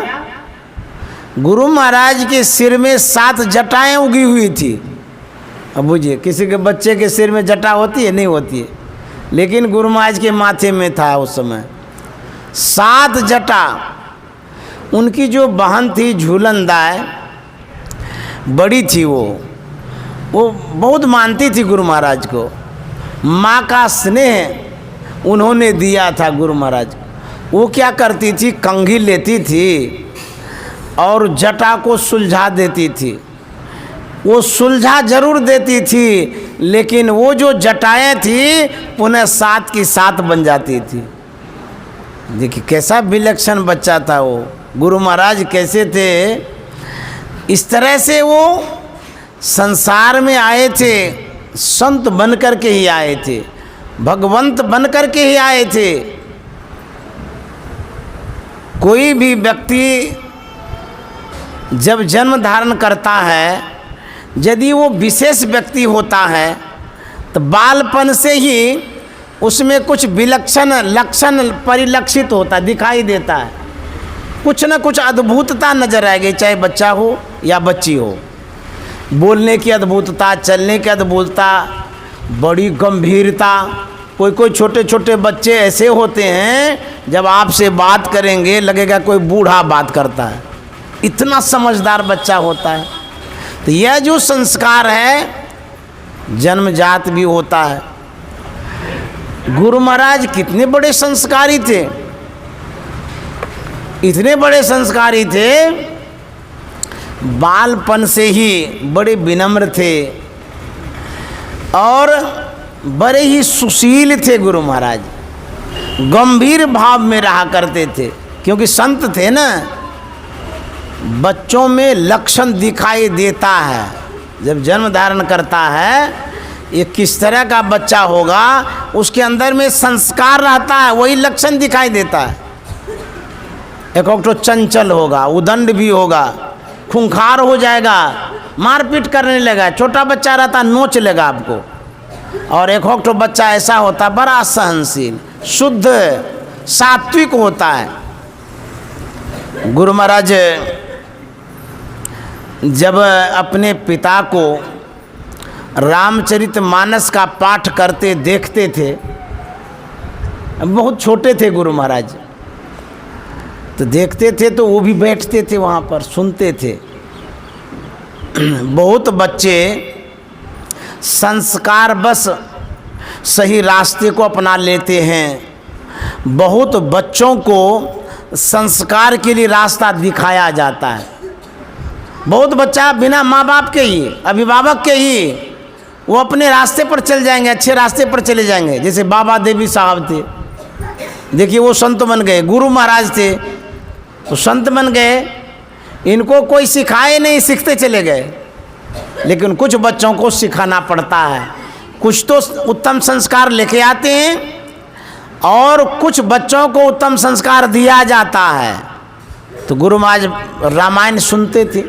गुरु महाराज के सिर में 7 जटाएं उगी हुई थी। अब बुझिए, किसी के बच्चे के सिर में जटा होती है? नहीं होती है, लेकिन गुरु महाराज के माथे में था उस समय 7 जटा। उनकी जो बहन थी झूलनदाय, बड़ी थी, वो बहुत मानती थी गुरु महाराज को। माँ का स्नेह उन्होंने दिया था गुरु महाराज। वो क्या करती थी, कंघी लेती थी और जटा को सुलझा देती थी। वो सुलझा जरूर देती थी, लेकिन वो जो जटाएं थी पुनः 7 की 7 बन जाती थी। देखिए कैसा विलक्षण बच्चा था वो। गुरु महाराज कैसे थे, इस तरह से वो संसार में आए थे, संत बन कर के ही आए थे, भगवंत बन कर के ही आए थे। कोई भी व्यक्ति जब जन्म धारण करता है, यदि वो विशेष व्यक्ति होता है, तो बालपन से ही उसमें कुछ विलक्षण लक्षण परिलक्षित होता, दिखाई देता है। कुछ न कुछ अद्भुतता नजर आएगी, चाहे बच्चा हो या बच्ची हो। बोलने की अद्भुतता, चलने की अद्भुतता, बड़ी गंभीरता। कोई छोटे छोटे बच्चे ऐसे होते हैं, जब आपसे बात करेंगे लगेगा कोई बूढ़ा बात करता है, इतना समझदार बच्चा होता है। तो यह जो संस्कार है जन्मजात भी होता है। गुरु महाराज कितने बड़े संस्कारी थे, इतने बड़े संस्कारी थे, बालपन से ही बड़े विनम्र थे और बड़े ही सुशील थे। गुरु महाराज गंभीर भाव में रहा करते थे, क्योंकि संत थे ना। बच्चों में लक्षण दिखाई देता है, जब जन्म धारण करता है, ये किस तरह का बच्चा होगा, उसके अंदर में संस्कार रहता है, वही लक्षण दिखाई देता है। एक तो चंचल होगा, उदंड भी होगा, खूंखार हो जाएगा, मारपीट करने लगा। छोटा बच्चा रहता नोच लेगा आपको। और एक तो बच्चा ऐसा होता बड़ा सहनशील, शुद्ध, सात्विक होता है। गुरु महाराज जब अपने पिता को रामचरितमानस का पाठ करते देखते थे, बहुत छोटे थे गुरु महाराज, तो देखते थे तो वो भी बैठते थे वहाँ पर, सुनते थे। बहुत बच्चे संस्कार बस सही रास्ते को अपना लेते हैं, बहुत बच्चों को संस्कार के लिए रास्ता दिखाया जाता है। बहुत बच्चा बिना माँ बाप के ही, अभिभावक के ही, वो अपने रास्ते पर चल जाएंगे, अच्छे रास्ते पर चले जाएंगे। जैसे बाबा देवी साहब थे, देखिए वो संत बन गए। गुरु महाराज थे तो संत बन गए, इनको कोई सिखाए नहीं, सीखते चले गए। लेकिन कुछ बच्चों को सिखाना पड़ता है, कुछ तो उत्तम संस्कार लेके आते हैं और कुछ बच्चों को उत्तम संस्कार दिया जाता है। तो गुरु महाराज रामायण सुनते थे।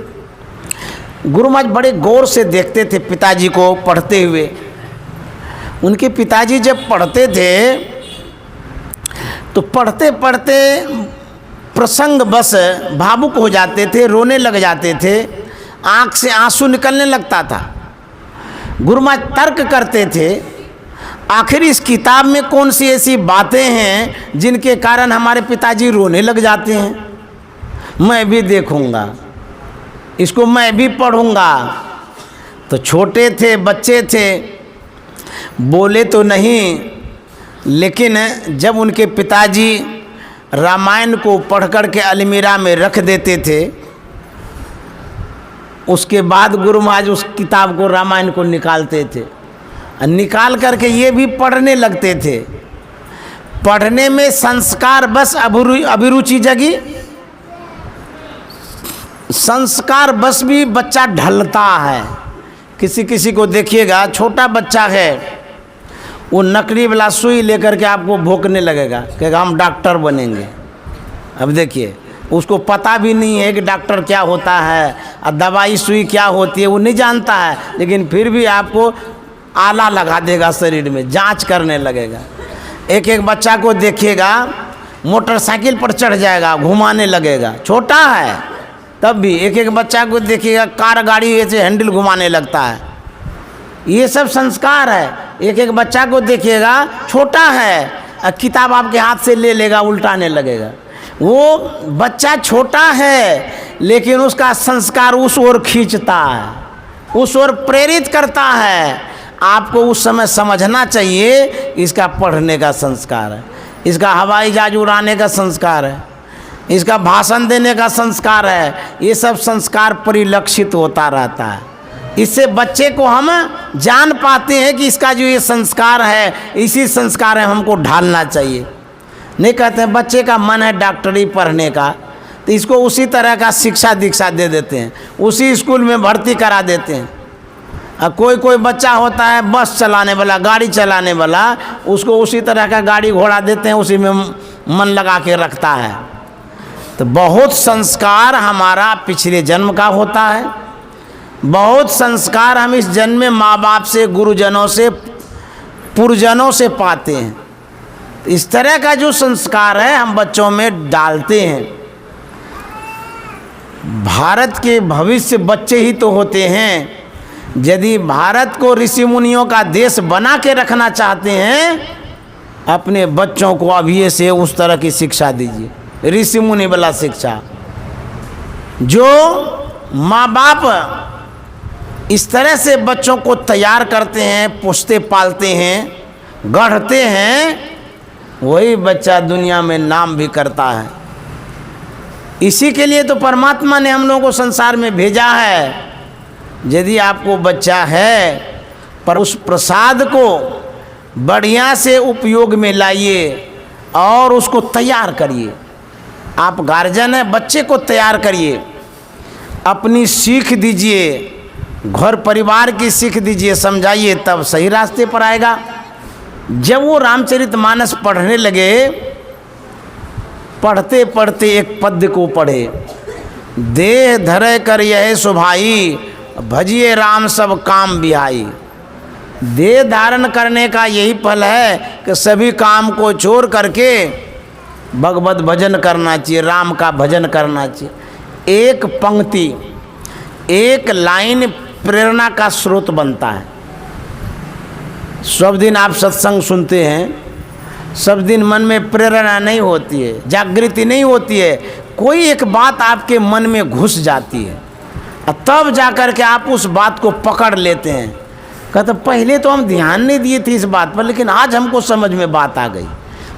गुरु महाराज बड़े गौर से देखते थे पिताजी को पढ़ते हुए। उनके पिताजी जब पढ़ते थे तो पढ़ते पढ़ते प्रसंग बस भावुक हो जाते थे, रोने लग जाते थे, आँख से आंसू निकलने लगता था। गुरु महाराज तर्क करते थे, आखिर इस किताब में कौन सी ऐसी बातें हैं जिनके कारण हमारे पिताजी रोने लग जाते हैं। मैं भी देखूँगा, इसको मैं भी पढ़ूँगा। तो छोटे थे, बच्चे थे, बोले तो नहीं, लेकिन जब उनके पिताजी रामायण को पढ़ कर के अलमीरा में रख देते थे, उसके बाद गुरु महाराज उस किताब को, रामायण को निकालते थे, निकाल करके ये भी पढ़ने लगते थे। पढ़ने में संस्कार बस अभिरुचि जगी, संस्कार बस भी बच्चा ढलता है। किसी किसी को देखिएगा, छोटा बच्चा है, वो नकली वाला सुई लेकर के आपको भोंकने लगेगा, कहेगा हम डॉक्टर बनेंगे। अब देखिए, उसको पता भी नहीं है कि डॉक्टर क्या होता है और दवाई सुई क्या होती है, वो नहीं जानता है, लेकिन फिर भी आपको आला लगा देगा शरीर में, जांच करने लगेगा। एक एक बच्चा को देखिएगा, मोटरसाइकिल पर चढ़ जाएगा, घुमाने लगेगा, छोटा है तब भी। एक एक बच्चा को देखिएगा, कार गाड़ी ऐसे हैंडल घुमाने लगता है। ये सब संस्कार है। एक एक बच्चा को देखिएगा, छोटा है, किताब आपके हाथ से ले लेगा, उल्टाने लगेगा। वो बच्चा छोटा है, लेकिन उसका संस्कार उस ओर खींचता है, उस ओर प्रेरित करता है। आपको उस समय समझना चाहिए, इसका पढ़ने का संस्कार है, इसका हवाई जहाज उड़ाने का संस्कार है, इसका भाषण देने का संस्कार है। ये सब संस्कार परिलक्षित होता रहता है। इससे बच्चे को हम जान पाते हैं कि इसका जो ये संस्कार है, इसी संस्कार है, हमको ढालना चाहिए। नहीं कहते हैं बच्चे का मन है डॉक्टरी पढ़ने का, तो इसको उसी तरह का शिक्षा दीक्षा दे देते हैं, उसी स्कूल में भर्ती करा देते हैं। कोई कोई बच्चा होता है बस चलाने वाला, गाड़ी चलाने वाला, उसको उसी तरह का गाड़ी घोड़ा देते हैं, उसी में मन लगा के रखता है। तो बहुत संस्कार हमारा पिछले जन्म का होता है, बहुत संस्कार हम इस जन्म में माँ बाप से, गुरुजनों से, पुरजनों से पाते हैं। इस तरह का जो संस्कार है हम बच्चों में डालते हैं। भारत के भविष्य बच्चे ही तो होते हैं। यदि भारत को ऋषि मुनियों का देश बना के रखना चाहते हैं, अपने बच्चों को अभी से उस तरह की शिक्षा दीजिए, ऋषि मुनि वाला शिक्षा। जो माँ बाप इस तरह से बच्चों को तैयार करते हैं, पोसते पालते हैं, गढ़ते हैं, वही बच्चा दुनिया में नाम भी करता है। इसी के लिए तो परमात्मा ने हम लोगों को संसार में भेजा है। यदि आपको बच्चा है, पर उस प्रसाद को बढ़िया से उपयोग में लाइए और उसको तैयार करिए। आप गार्जियन हैं, बच्चे को तैयार करिए, अपनी सीख दीजिए, घर परिवार की सीख दीजिए, समझाइए, तब सही रास्ते पर आएगा। जब वो रामचरितमानस पढ़ने लगे, पढ़ते पढ़ते एक पद्य को पढ़े, देह धरे कर यह सुभाई, भजिए राम सब काम बिहाई। देह धारण करने का यही फल है कि सभी काम को छोड़ करके भगवत भजन करना चाहिए, राम का भजन करना चाहिए। एक पंक्ति, एक लाइन प्रेरणा का स्रोत बनता है। सब दिन आप सत्संग सुनते हैं, सब दिन मन में प्रेरणा नहीं होती है, जागृति नहीं होती है, कोई एक बात आपके मन में घुस जाती है, तब जाकर के आप उस बात को पकड़ लेते हैं। कहते पहले तो हम ध्यान नहीं दिए थे इस बात पर, लेकिन आज हमको समझ में बात आ गई।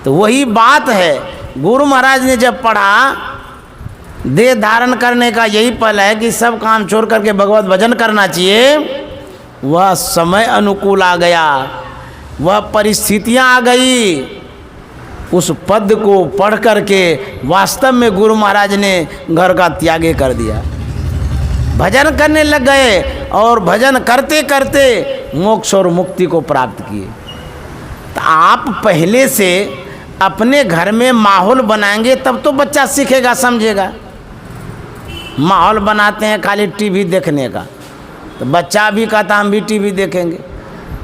तो वही बात है, गुरु महाराज ने जब पढ़ा, देह धारण करने का यही फल है कि सब काम छोड़ करके भगवत भजन करना चाहिए, वह समय अनुकूल आ गया, वह परिस्थितियां आ गई। उस पद को पढ़ करके वास्तव में गुरु महाराज ने घर का त्याग कर दिया, भजन करने लग गए और भजन करते करते मोक्ष और मुक्ति को प्राप्त किए। तो आप पहले से अपने घर में माहौल बनाएंगे, तब तो बच्चा सीखेगा, समझेगा। माहौल बनाते हैं खाली टीवी देखने का, तो बच्चा भी कहता हम भी टीवी देखेंगे।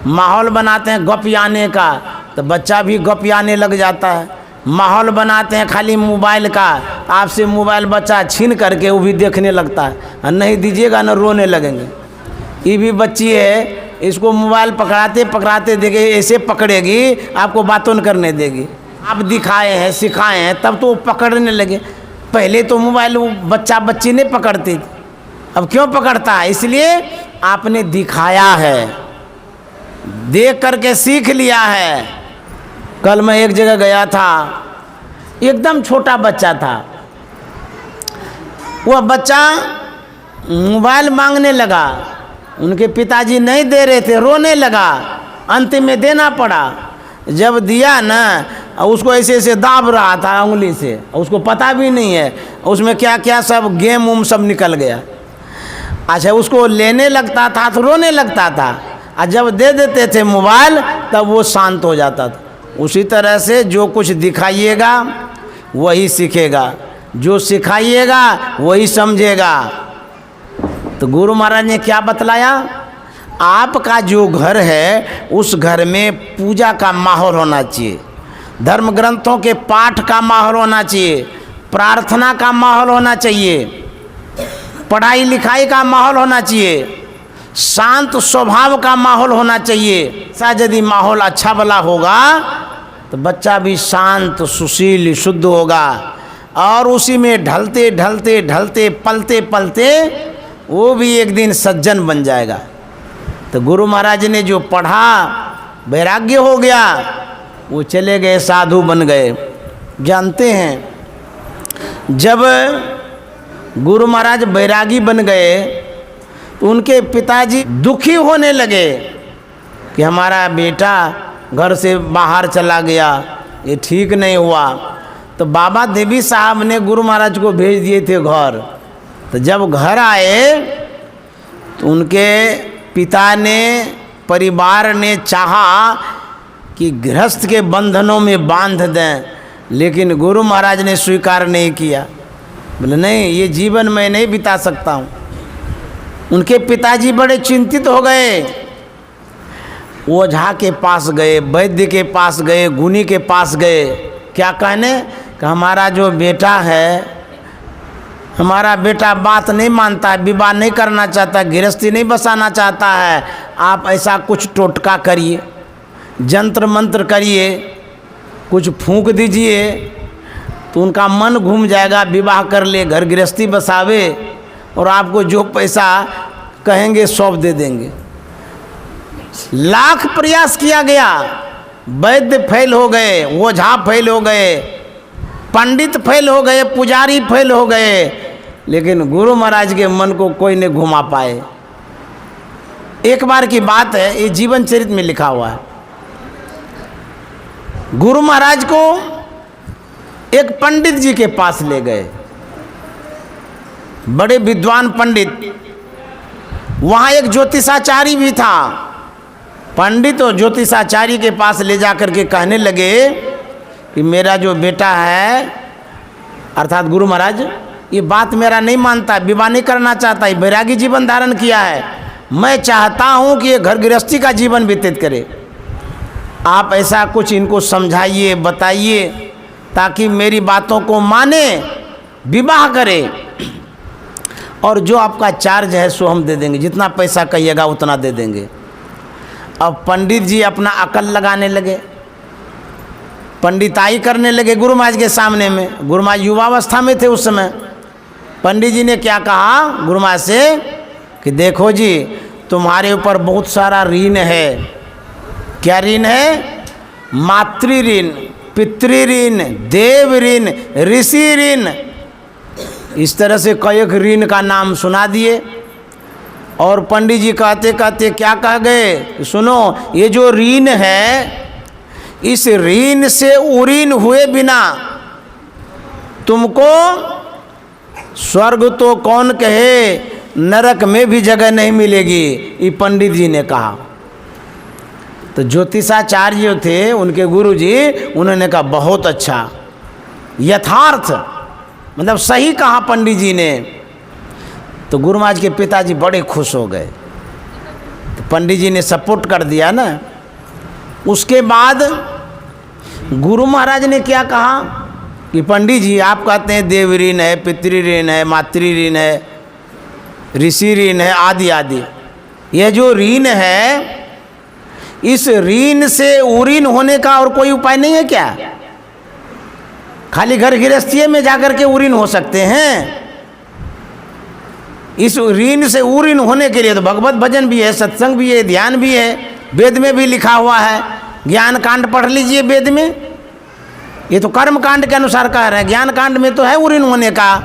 माहौल बनाते हैं गपियाने का, तो बच्चा भी गपियाने लग जाता है। माहौल बनाते हैं खाली मोबाइल का, आपसे मोबाइल बच्चा छीन करके वो भी देखने लगता है, और नहीं दीजिएगा ना रोने लगेंगे। ये भी बच्ची है, इसको मोबाइल पकड़ाते पकड़ाते देखे, ऐसे पकड़ेगी आपको बातों करने देगी। आप दिखाए हैं, सिखाए हैं, तब तो वो पकड़ने लगे। पहले तो मोबाइल वो बच्चा बच्ची नहीं पकड़ती, अब क्यों पकड़ता है? इसलिए आपने दिखाया है, देख करके सीख लिया है। कल मैं एक जगह गया था, एकदम छोटा बच्चा था, वह बच्चा मोबाइल मांगने लगा, उनके पिताजी नहीं दे रहे थे, रोने लगा, अंतिम में देना पड़ा। जब दिया ना, उसको ऐसे ऐसे दाब रहा था उंगली से, उसको पता भी नहीं है उसमें क्या क्या सब गेम उम सब निकल गया। अच्छा, उसको लेने लगता था तो रोने लगता था, और जब दे देते थे मोबाइल तब वो शांत हो जाता था। उसी तरह से जो कुछ दिखाइएगा वही सीखेगा, जो सिखाइएगा वही समझेगा। तो गुरु महाराज ने क्या बतलाया? आपका जो घर है उस घर में पूजा का माहौल होना चाहिए, धर्म ग्रंथों के पाठ का माहौल होना चाहिए, प्रार्थना का माहौल होना चाहिए, पढ़ाई लिखाई का माहौल होना चाहिए, शांत स्वभाव का माहौल होना चाहिए। ऐसा यदि माहौल अच्छा भला होगा तो बच्चा भी शांत सुशील शुद्ध होगा, और उसी में ढलते ढलते ढलते पलते पलते वो भी एक दिन सज्जन बन जाएगा। तो गुरु महाराज ने जो पढ़ा, वैराग्य हो गया, वो चले गए साधु बन गए। जानते हैं जब गुरु महाराज बैरागी बन गए तो उनके पिताजी दुखी होने लगे कि हमारा बेटा घर से बाहर चला गया, ये ठीक नहीं हुआ। तो बाबा देवी साहब ने गुरु महाराज को भेज दिए थे घर। तो जब घर आए तो उनके पिता ने, परिवार ने चाहा कि गृहस्थ के बंधनों में बांध दें, लेकिन गुरु महाराज ने स्वीकार नहीं किया। बोले नहीं, ये जीवन मैं नहीं बिता सकता हूँ। उनके पिताजी बड़े चिंतित हो गए, ओझा के पास गए, वैद्य के पास गए, गुनी के पास गए। क्या कहने कि हमारा जो बेटा है, हमारा बेटा बात नहीं मानता, विवाह नहीं करना चाहता, गृहस्थी नहीं बसाना चाहता है, आप ऐसा कुछ टोटका करिए, जंत्र मंत्र करिए, कुछ फूंक दीजिए तो उनका मन घूम जाएगा, विवाह कर ले, घर गृहस्थी बसावे, और आपको जो पैसा कहेंगे सौंप दे देंगे। लाख प्रयास किया गया, वैद्य फेल हो गए, ओझा फेल हो गए, पंडित फेल हो गए, पुजारी फेल हो गए, लेकिन गुरु महाराज के मन को कोई नहीं घुमा पाए। एक बार की बात है, ये जीवन चरित्र में लिखा हुआ है। गुरु महाराज को एक पंडित जी के पास ले गए, बड़े विद्वान पंडित। वहाँ एक ज्योतिषाचार्य भी था। पंडित और ज्योतिषाचार्य के पास ले जाकर के कहने लगे कि मेरा जो बेटा है, अर्थात गुरु महाराज, ये बात मेरा नहीं मानता, विवाह नहीं करना चाहता, ये वैरागी जीवन धारण किया है, मैं चाहता हूँ कि ये घर गृहस्थी का जीवन व्यतीत करे। आप ऐसा कुछ इनको समझाइए, बताइए, ताकि मेरी बातों को माने, विवाह करे, और जो आपका चार्ज है सो हम दे देंगे, जितना पैसा कहिएगा उतना दे देंगे। अब पंडित जी अपना अकल लगाने लगे, पंडिताई करने लगे गुरु महाराज के सामने में। गुरु महाराज युवावस्था में थे उस समय। पंडित जी ने क्या कहा गुरु महाराज से कि देखो जी, तुम्हारे ऊपर बहुत सारा ऋण है। क्या ऋण है? मातृ ऋण, पितृ ऋण, देव ऋण, ऋषि ऋण, इस तरह से कई ऋण का नाम सुना दिए। और पंडित जी कहते कहते क्या कह गए, सुनो, ये जो ऋण है, इस ऋण से उऋण हुए बिना तुमको स्वर्ग तो कौन कहे, नरक में भी जगह नहीं मिलेगी, ये पंडित जी ने कहा। तो ज्योतिषाचार्य थे उनके गुरु जी, उन्होंने कहा बहुत अच्छा, यथार्थ, मतलब सही कहा पंडित जी ने। तो गुरु महाराज के पिताजी बड़े खुश हो गए। तो पंडित जी ने सपोर्ट कर दिया ना। उसके बाद गुरु महाराज ने क्या कहा कि पंडित जी आप कहते हैं देव ऋण है, पितृ ऋण है, मातृ ऋण है, ऋषि ऋण है, आदि आदि। यह जो ऋण है, इस ऋण से उऋण होने का और कोई उपाय नहीं है क्या? खाली घर गृहस्थी में जाकर के उरीन हो सकते हैं। इस ऋण से उरीन होने के लिए तो भगवत भजन भी है, सत्संग भी है, ध्यान भी है, वेद में भी लिखा हुआ है। ज्ञान कांड पढ़ लीजिए वेद में, ये तो कर्म कांड के अनुसार कह रहे हैं, ज्ञान कांड में तो है उरीन होने का।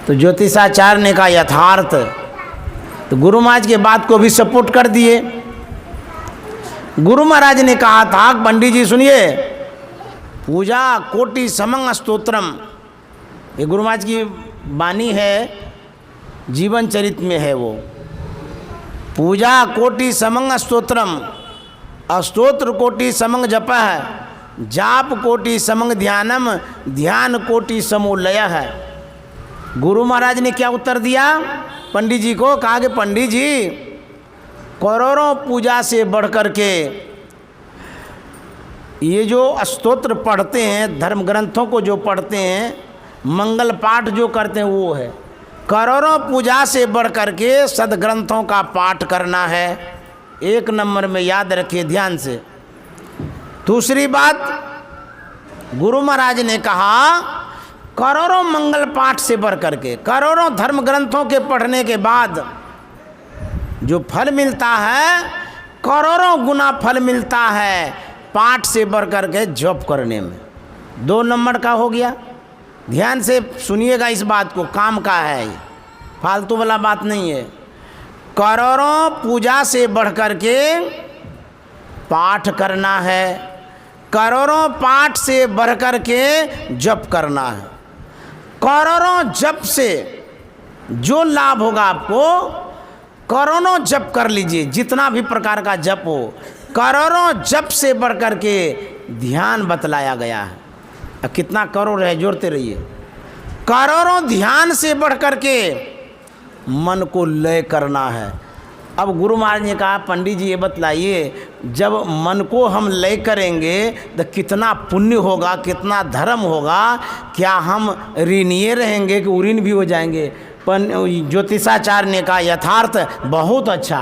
तो ज्योतिषाचार्य ने कहा यथार्थ, तो गुरु महाराज के बात को भी सपोर्ट कर दिए। गुरु महाराज ने कहा था पंडित जी सुनिए, पूजा कोटि समंग स्तोत्रम, ये गुरु महाराज की वाणी है, जीवन चरित में है वो। पूजा कोटि समंग स्तोत्रम, अस्तोत्र कोटि समंग जप है, जाप कोटि समंग ध्यानम, ध्यान कोटि समोलय है। गुरु महाराज ने क्या उत्तर दिया पंडित जी को? कहा कि पंडित जी करोड़ों पूजा से बढ़ कर के ये जो स्तोत्र पढ़ते हैं, धर्म ग्रंथों को जो पढ़ते हैं, मंगल पाठ जो करते हैं वो है। करोड़ों पूजा से बढ़ कर के सदग्रंथों का पाठ करना है, एक नंबर में, याद रखिए ध्यान से। दूसरी बात, गुरु महाराज ने कहा करोड़ों मंगल पाठ से बढ़ कर के, करोड़ों धर्म ग्रंथों के पढ़ने के बाद जो फल मिलता है, करोड़ों गुना फल मिलता है पाठ से बढ़ कर के जप करने में। 2 नंबर का हो गया। ध्यान से सुनिएगा इस बात को, काम का है, फालतू वाला बात नहीं है। करोड़ों पूजा से बढ़ कर के पाठ करना है, करोड़ों पाठ से बढ़ कर के जप करना है। करोड़ों जप से जो लाभ होगा आपको, करोड़ों जप कर लीजिए, जितना भी प्रकार का जप हो। करोड़ों जप से बढ़ कर के ध्यान बतलाया गया है। अब कितना करोड़ है जोड़ते रहिए। करोड़ों ध्यान से बढ़ कर के मन को लय करना है। अब गुरु महाराज ने कहा पंडित जी ये बतलाइए, जब मन को हम लय करेंगे तो कितना पुण्य होगा, कितना धर्म होगा, क्या हम ऋणीय रहेंगे कि उरीन भी हो जाएंगे? ज्योतिषाचार्य ने कहा यथार्थ, बहुत अच्छा।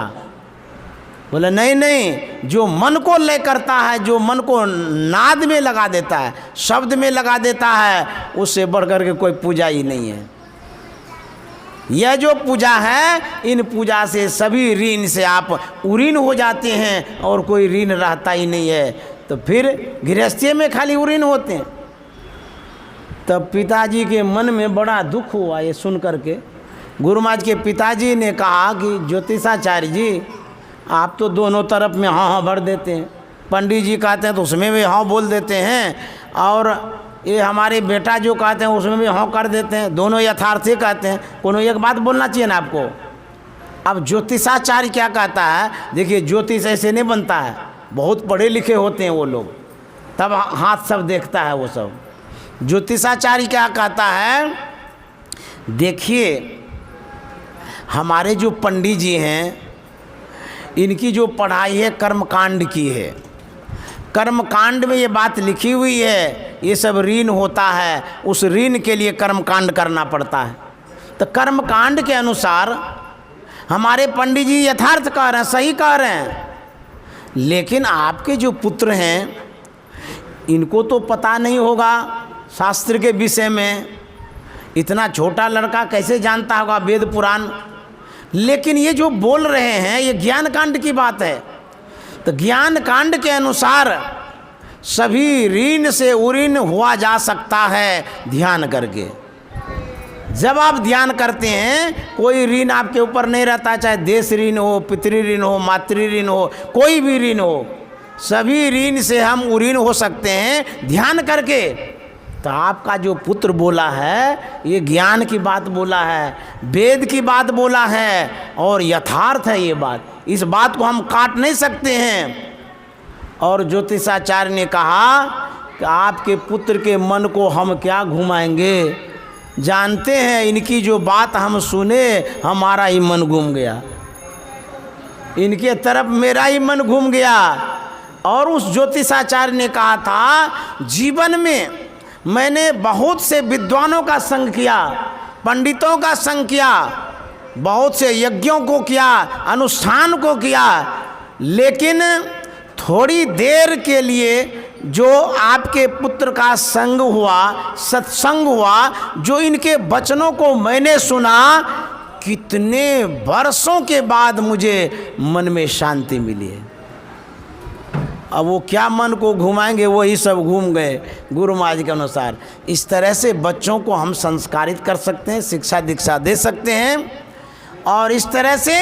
बोले नहीं नहीं, जो मन को लय करता है, जो मन को नाद में लगा देता है, शब्द में लगा देता है, उससे बढ़कर के कोई पूजा ही नहीं है। यह जो पूजा है, इन पूजा से सभी ऋण से आप उरीन हो जाते हैं और कोई ऋण रहता ही नहीं है। तो फिर गृहस्थी में खाली उरीन होते हैं। तब पिताजी के मन में बड़ा दुख हुआ ये सुन करके। गुरु महाराज के पिताजी ने कहा कि ज्योतिषाचार्य जी आप तो दोनों तरफ में हाँ हाँ भर देते हैं, पंडित जी कहते हैं तो उसमें भी हाँ बोल देते हैं, और ये हमारे बेटा जो कहते हैं उसमें भी हाँ कर देते हैं, दोनों यथार्थ ही कहते हैं। कोनो एक बात बोलना चाहिए ना आपको। अब ज्योतिषाचार्य क्या कहता है, देखिए ज्योतिष ऐसे नहीं बनता है, बहुत पढ़े लिखे होते हैं वो लोग, तब हाथ सब देखता है वो सब। ज्योतिषाचार्य क्या कहता है, देखिए हमारे जो पंडित जी हैं, इनकी जो पढ़ाई है कर्मकांड की है। कर्मकांड में ये बात लिखी हुई है, ये सब ऋण होता है, उस ऋण के लिए कर्मकांड करना पड़ता है। तो कर्मकांड के अनुसार हमारे पंडित जी यथार्थ कह रहे हैं, सही कह रहे हैं। लेकिन आपके जो पुत्र हैं, इनको तो पता नहीं होगा शास्त्र के विषय में। इतना छोटा लड़का कैसे जानता होगा वेद पुराण? लेकिन ये जो बोल रहे हैं ये ज्ञान कांड की बात है। तो ज्ञान कांड के अनुसार सभी ऋण से उरीन हुआ जा सकता है ध्यान करके। जब आप ध्यान करते हैं, कोई ऋण आपके ऊपर नहीं रहता, चाहे देश ऋण हो, पितृ ऋण हो, मातृ ऋण हो, कोई भी ऋण हो, सभी ऋण से हम उरीन हो सकते हैं ध्यान करके। तो आपका जो पुत्र बोला है ये ज्ञान की बात बोला है, वेद की बात बोला है, और यथार्थ है ये बात। इस बात को हम काट नहीं सकते हैं। और ज्योतिषाचार्य ने कहा कि आपके पुत्र के मन को हम क्या घुमाएंगे, जानते हैं इनकी जो बात हम सुने हमारा ही मन घूम गया, इनके तरफ मेरा ही मन घूम गया। और उस ज्योतिषाचार्य ने कहा था जीवन में मैंने बहुत से विद्वानों का संग किया, पंडितों का संग किया, बहुत से यज्ञों को किया, अनुष्ठान को किया, लेकिन थोड़ी देर के लिए जो आपके पुत्र का संग हुआ, सत्संग हुआ, जो इनके वचनों को मैंने सुना, कितने वर्षों के बाद मुझे मन में शांति मिली है। अब वो क्या मन को घुमाएंगे, वही सब घूम गए गुरु महाराज के अनुसार। इस तरह से बच्चों को हम संस्कारित कर सकते हैं, शिक्षा दीक्षा दे सकते हैं और इस तरह से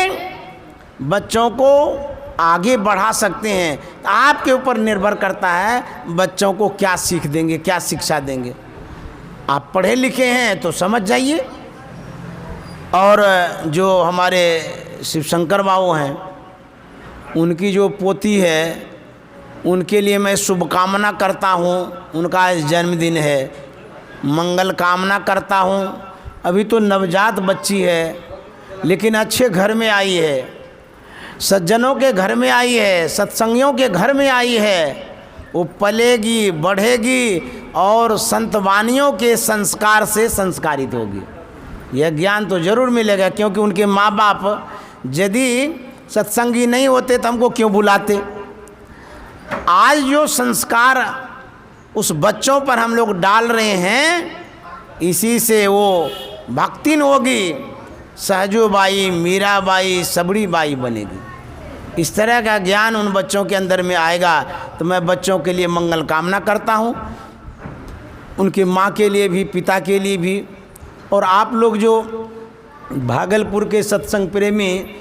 बच्चों को आगे बढ़ा सकते हैं। आपके ऊपर निर्भर करता है बच्चों को क्या सीख देंगे, क्या शिक्षा देंगे। आप पढ़े लिखे हैं तो समझ जाइए। और जो हमारे शिव शंकर बाबू हैं, उनकी जो पोती है, उनके लिए मैं शुभकामना करता हूँ। उनका आज जन्मदिन है, मंगल कामना करता हूँ। अभी तो नवजात बच्ची है, लेकिन अच्छे घर में आई है, सज्जनों के घर में आई है, सत्संगियों के घर में आई है। वो पलेगी, बढ़ेगी और संतवानियों के संस्कार से संस्कारित होगी। यह ज्ञान तो जरूर मिलेगा, क्योंकि उनके माँ बाप यदि सत्संगी नहीं होते तो हमको क्यों बुलाते। आज जो संस्कार उस बच्चों पर हम लोग डाल रहे हैं, इसी से वो भक्तिन होगी, सहजोबाई, मीराबाई, सबड़ी बाई बनेगी। इस तरह का ज्ञान उन बच्चों के अंदर में आएगा। तो मैं बच्चों के लिए मंगल कामना करता हूँ, उनकी माँ के लिए भी, पिता के लिए भी। और आप लोग जो भागलपुर के सत्संग प्रेमी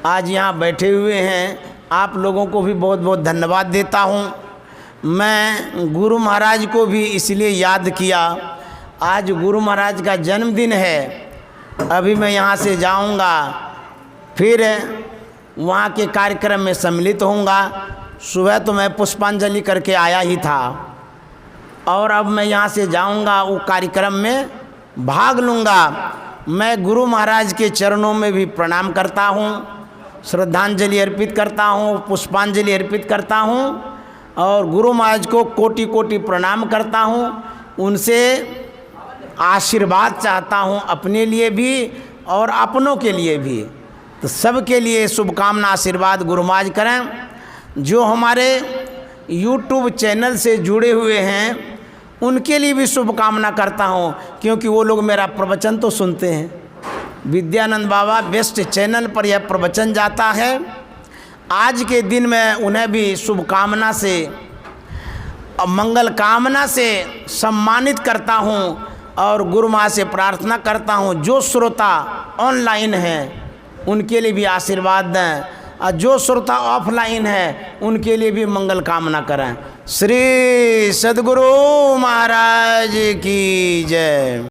आज यहाँ बैठे हुए हैं, आप लोगों को भी बहुत बहुत धन्यवाद देता हूँ। मैं गुरु महाराज को भी इसलिए याद किया, आज गुरु महाराज का जन्मदिन है। अभी मैं यहाँ से जाऊँगा, फिर वहाँ के कार्यक्रम में सम्मिलित होऊंगा। सुबह तो मैं पुष्पांजलि करके आया ही था और अब मैं यहाँ से जाऊँगा, वो कार्यक्रम में भाग लूँगा। मैं गुरु महाराज के चरणों में भी प्रणाम करता हूँ, श्रद्धांजलि अर्पित करता हूँ, पुष्पांजलि अर्पित करता हूँ और गुरु महाराज को कोटि कोटि प्रणाम करता हूँ। उनसे आशीर्वाद चाहता हूँ, अपने लिए भी और अपनों के लिए भी। तो सबके लिए शुभकामना, आशीर्वाद गुरु महाराज करें। जो हमारे YouTube चैनल से जुड़े हुए हैं, उनके लिए भी शुभकामना करता हूँ, क्योंकि वो लोग मेरा प्रवचन तो सुनते हैं। विद्यानंद बाबा बेस्ट चैनल पर यह प्रवचन जाता है। आज के दिन में उन्हें भी शुभकामना से, मंगल कामना से सम्मानित करता हूँ और गुरु माँ से प्रार्थना करता हूँ, जो श्रोता ऑनलाइन हैं उनके लिए भी आशीर्वाद दें और जो श्रोता ऑफलाइन है उनके लिए भी मंगल कामना करें। श्री सद्गुरु महाराज की जय।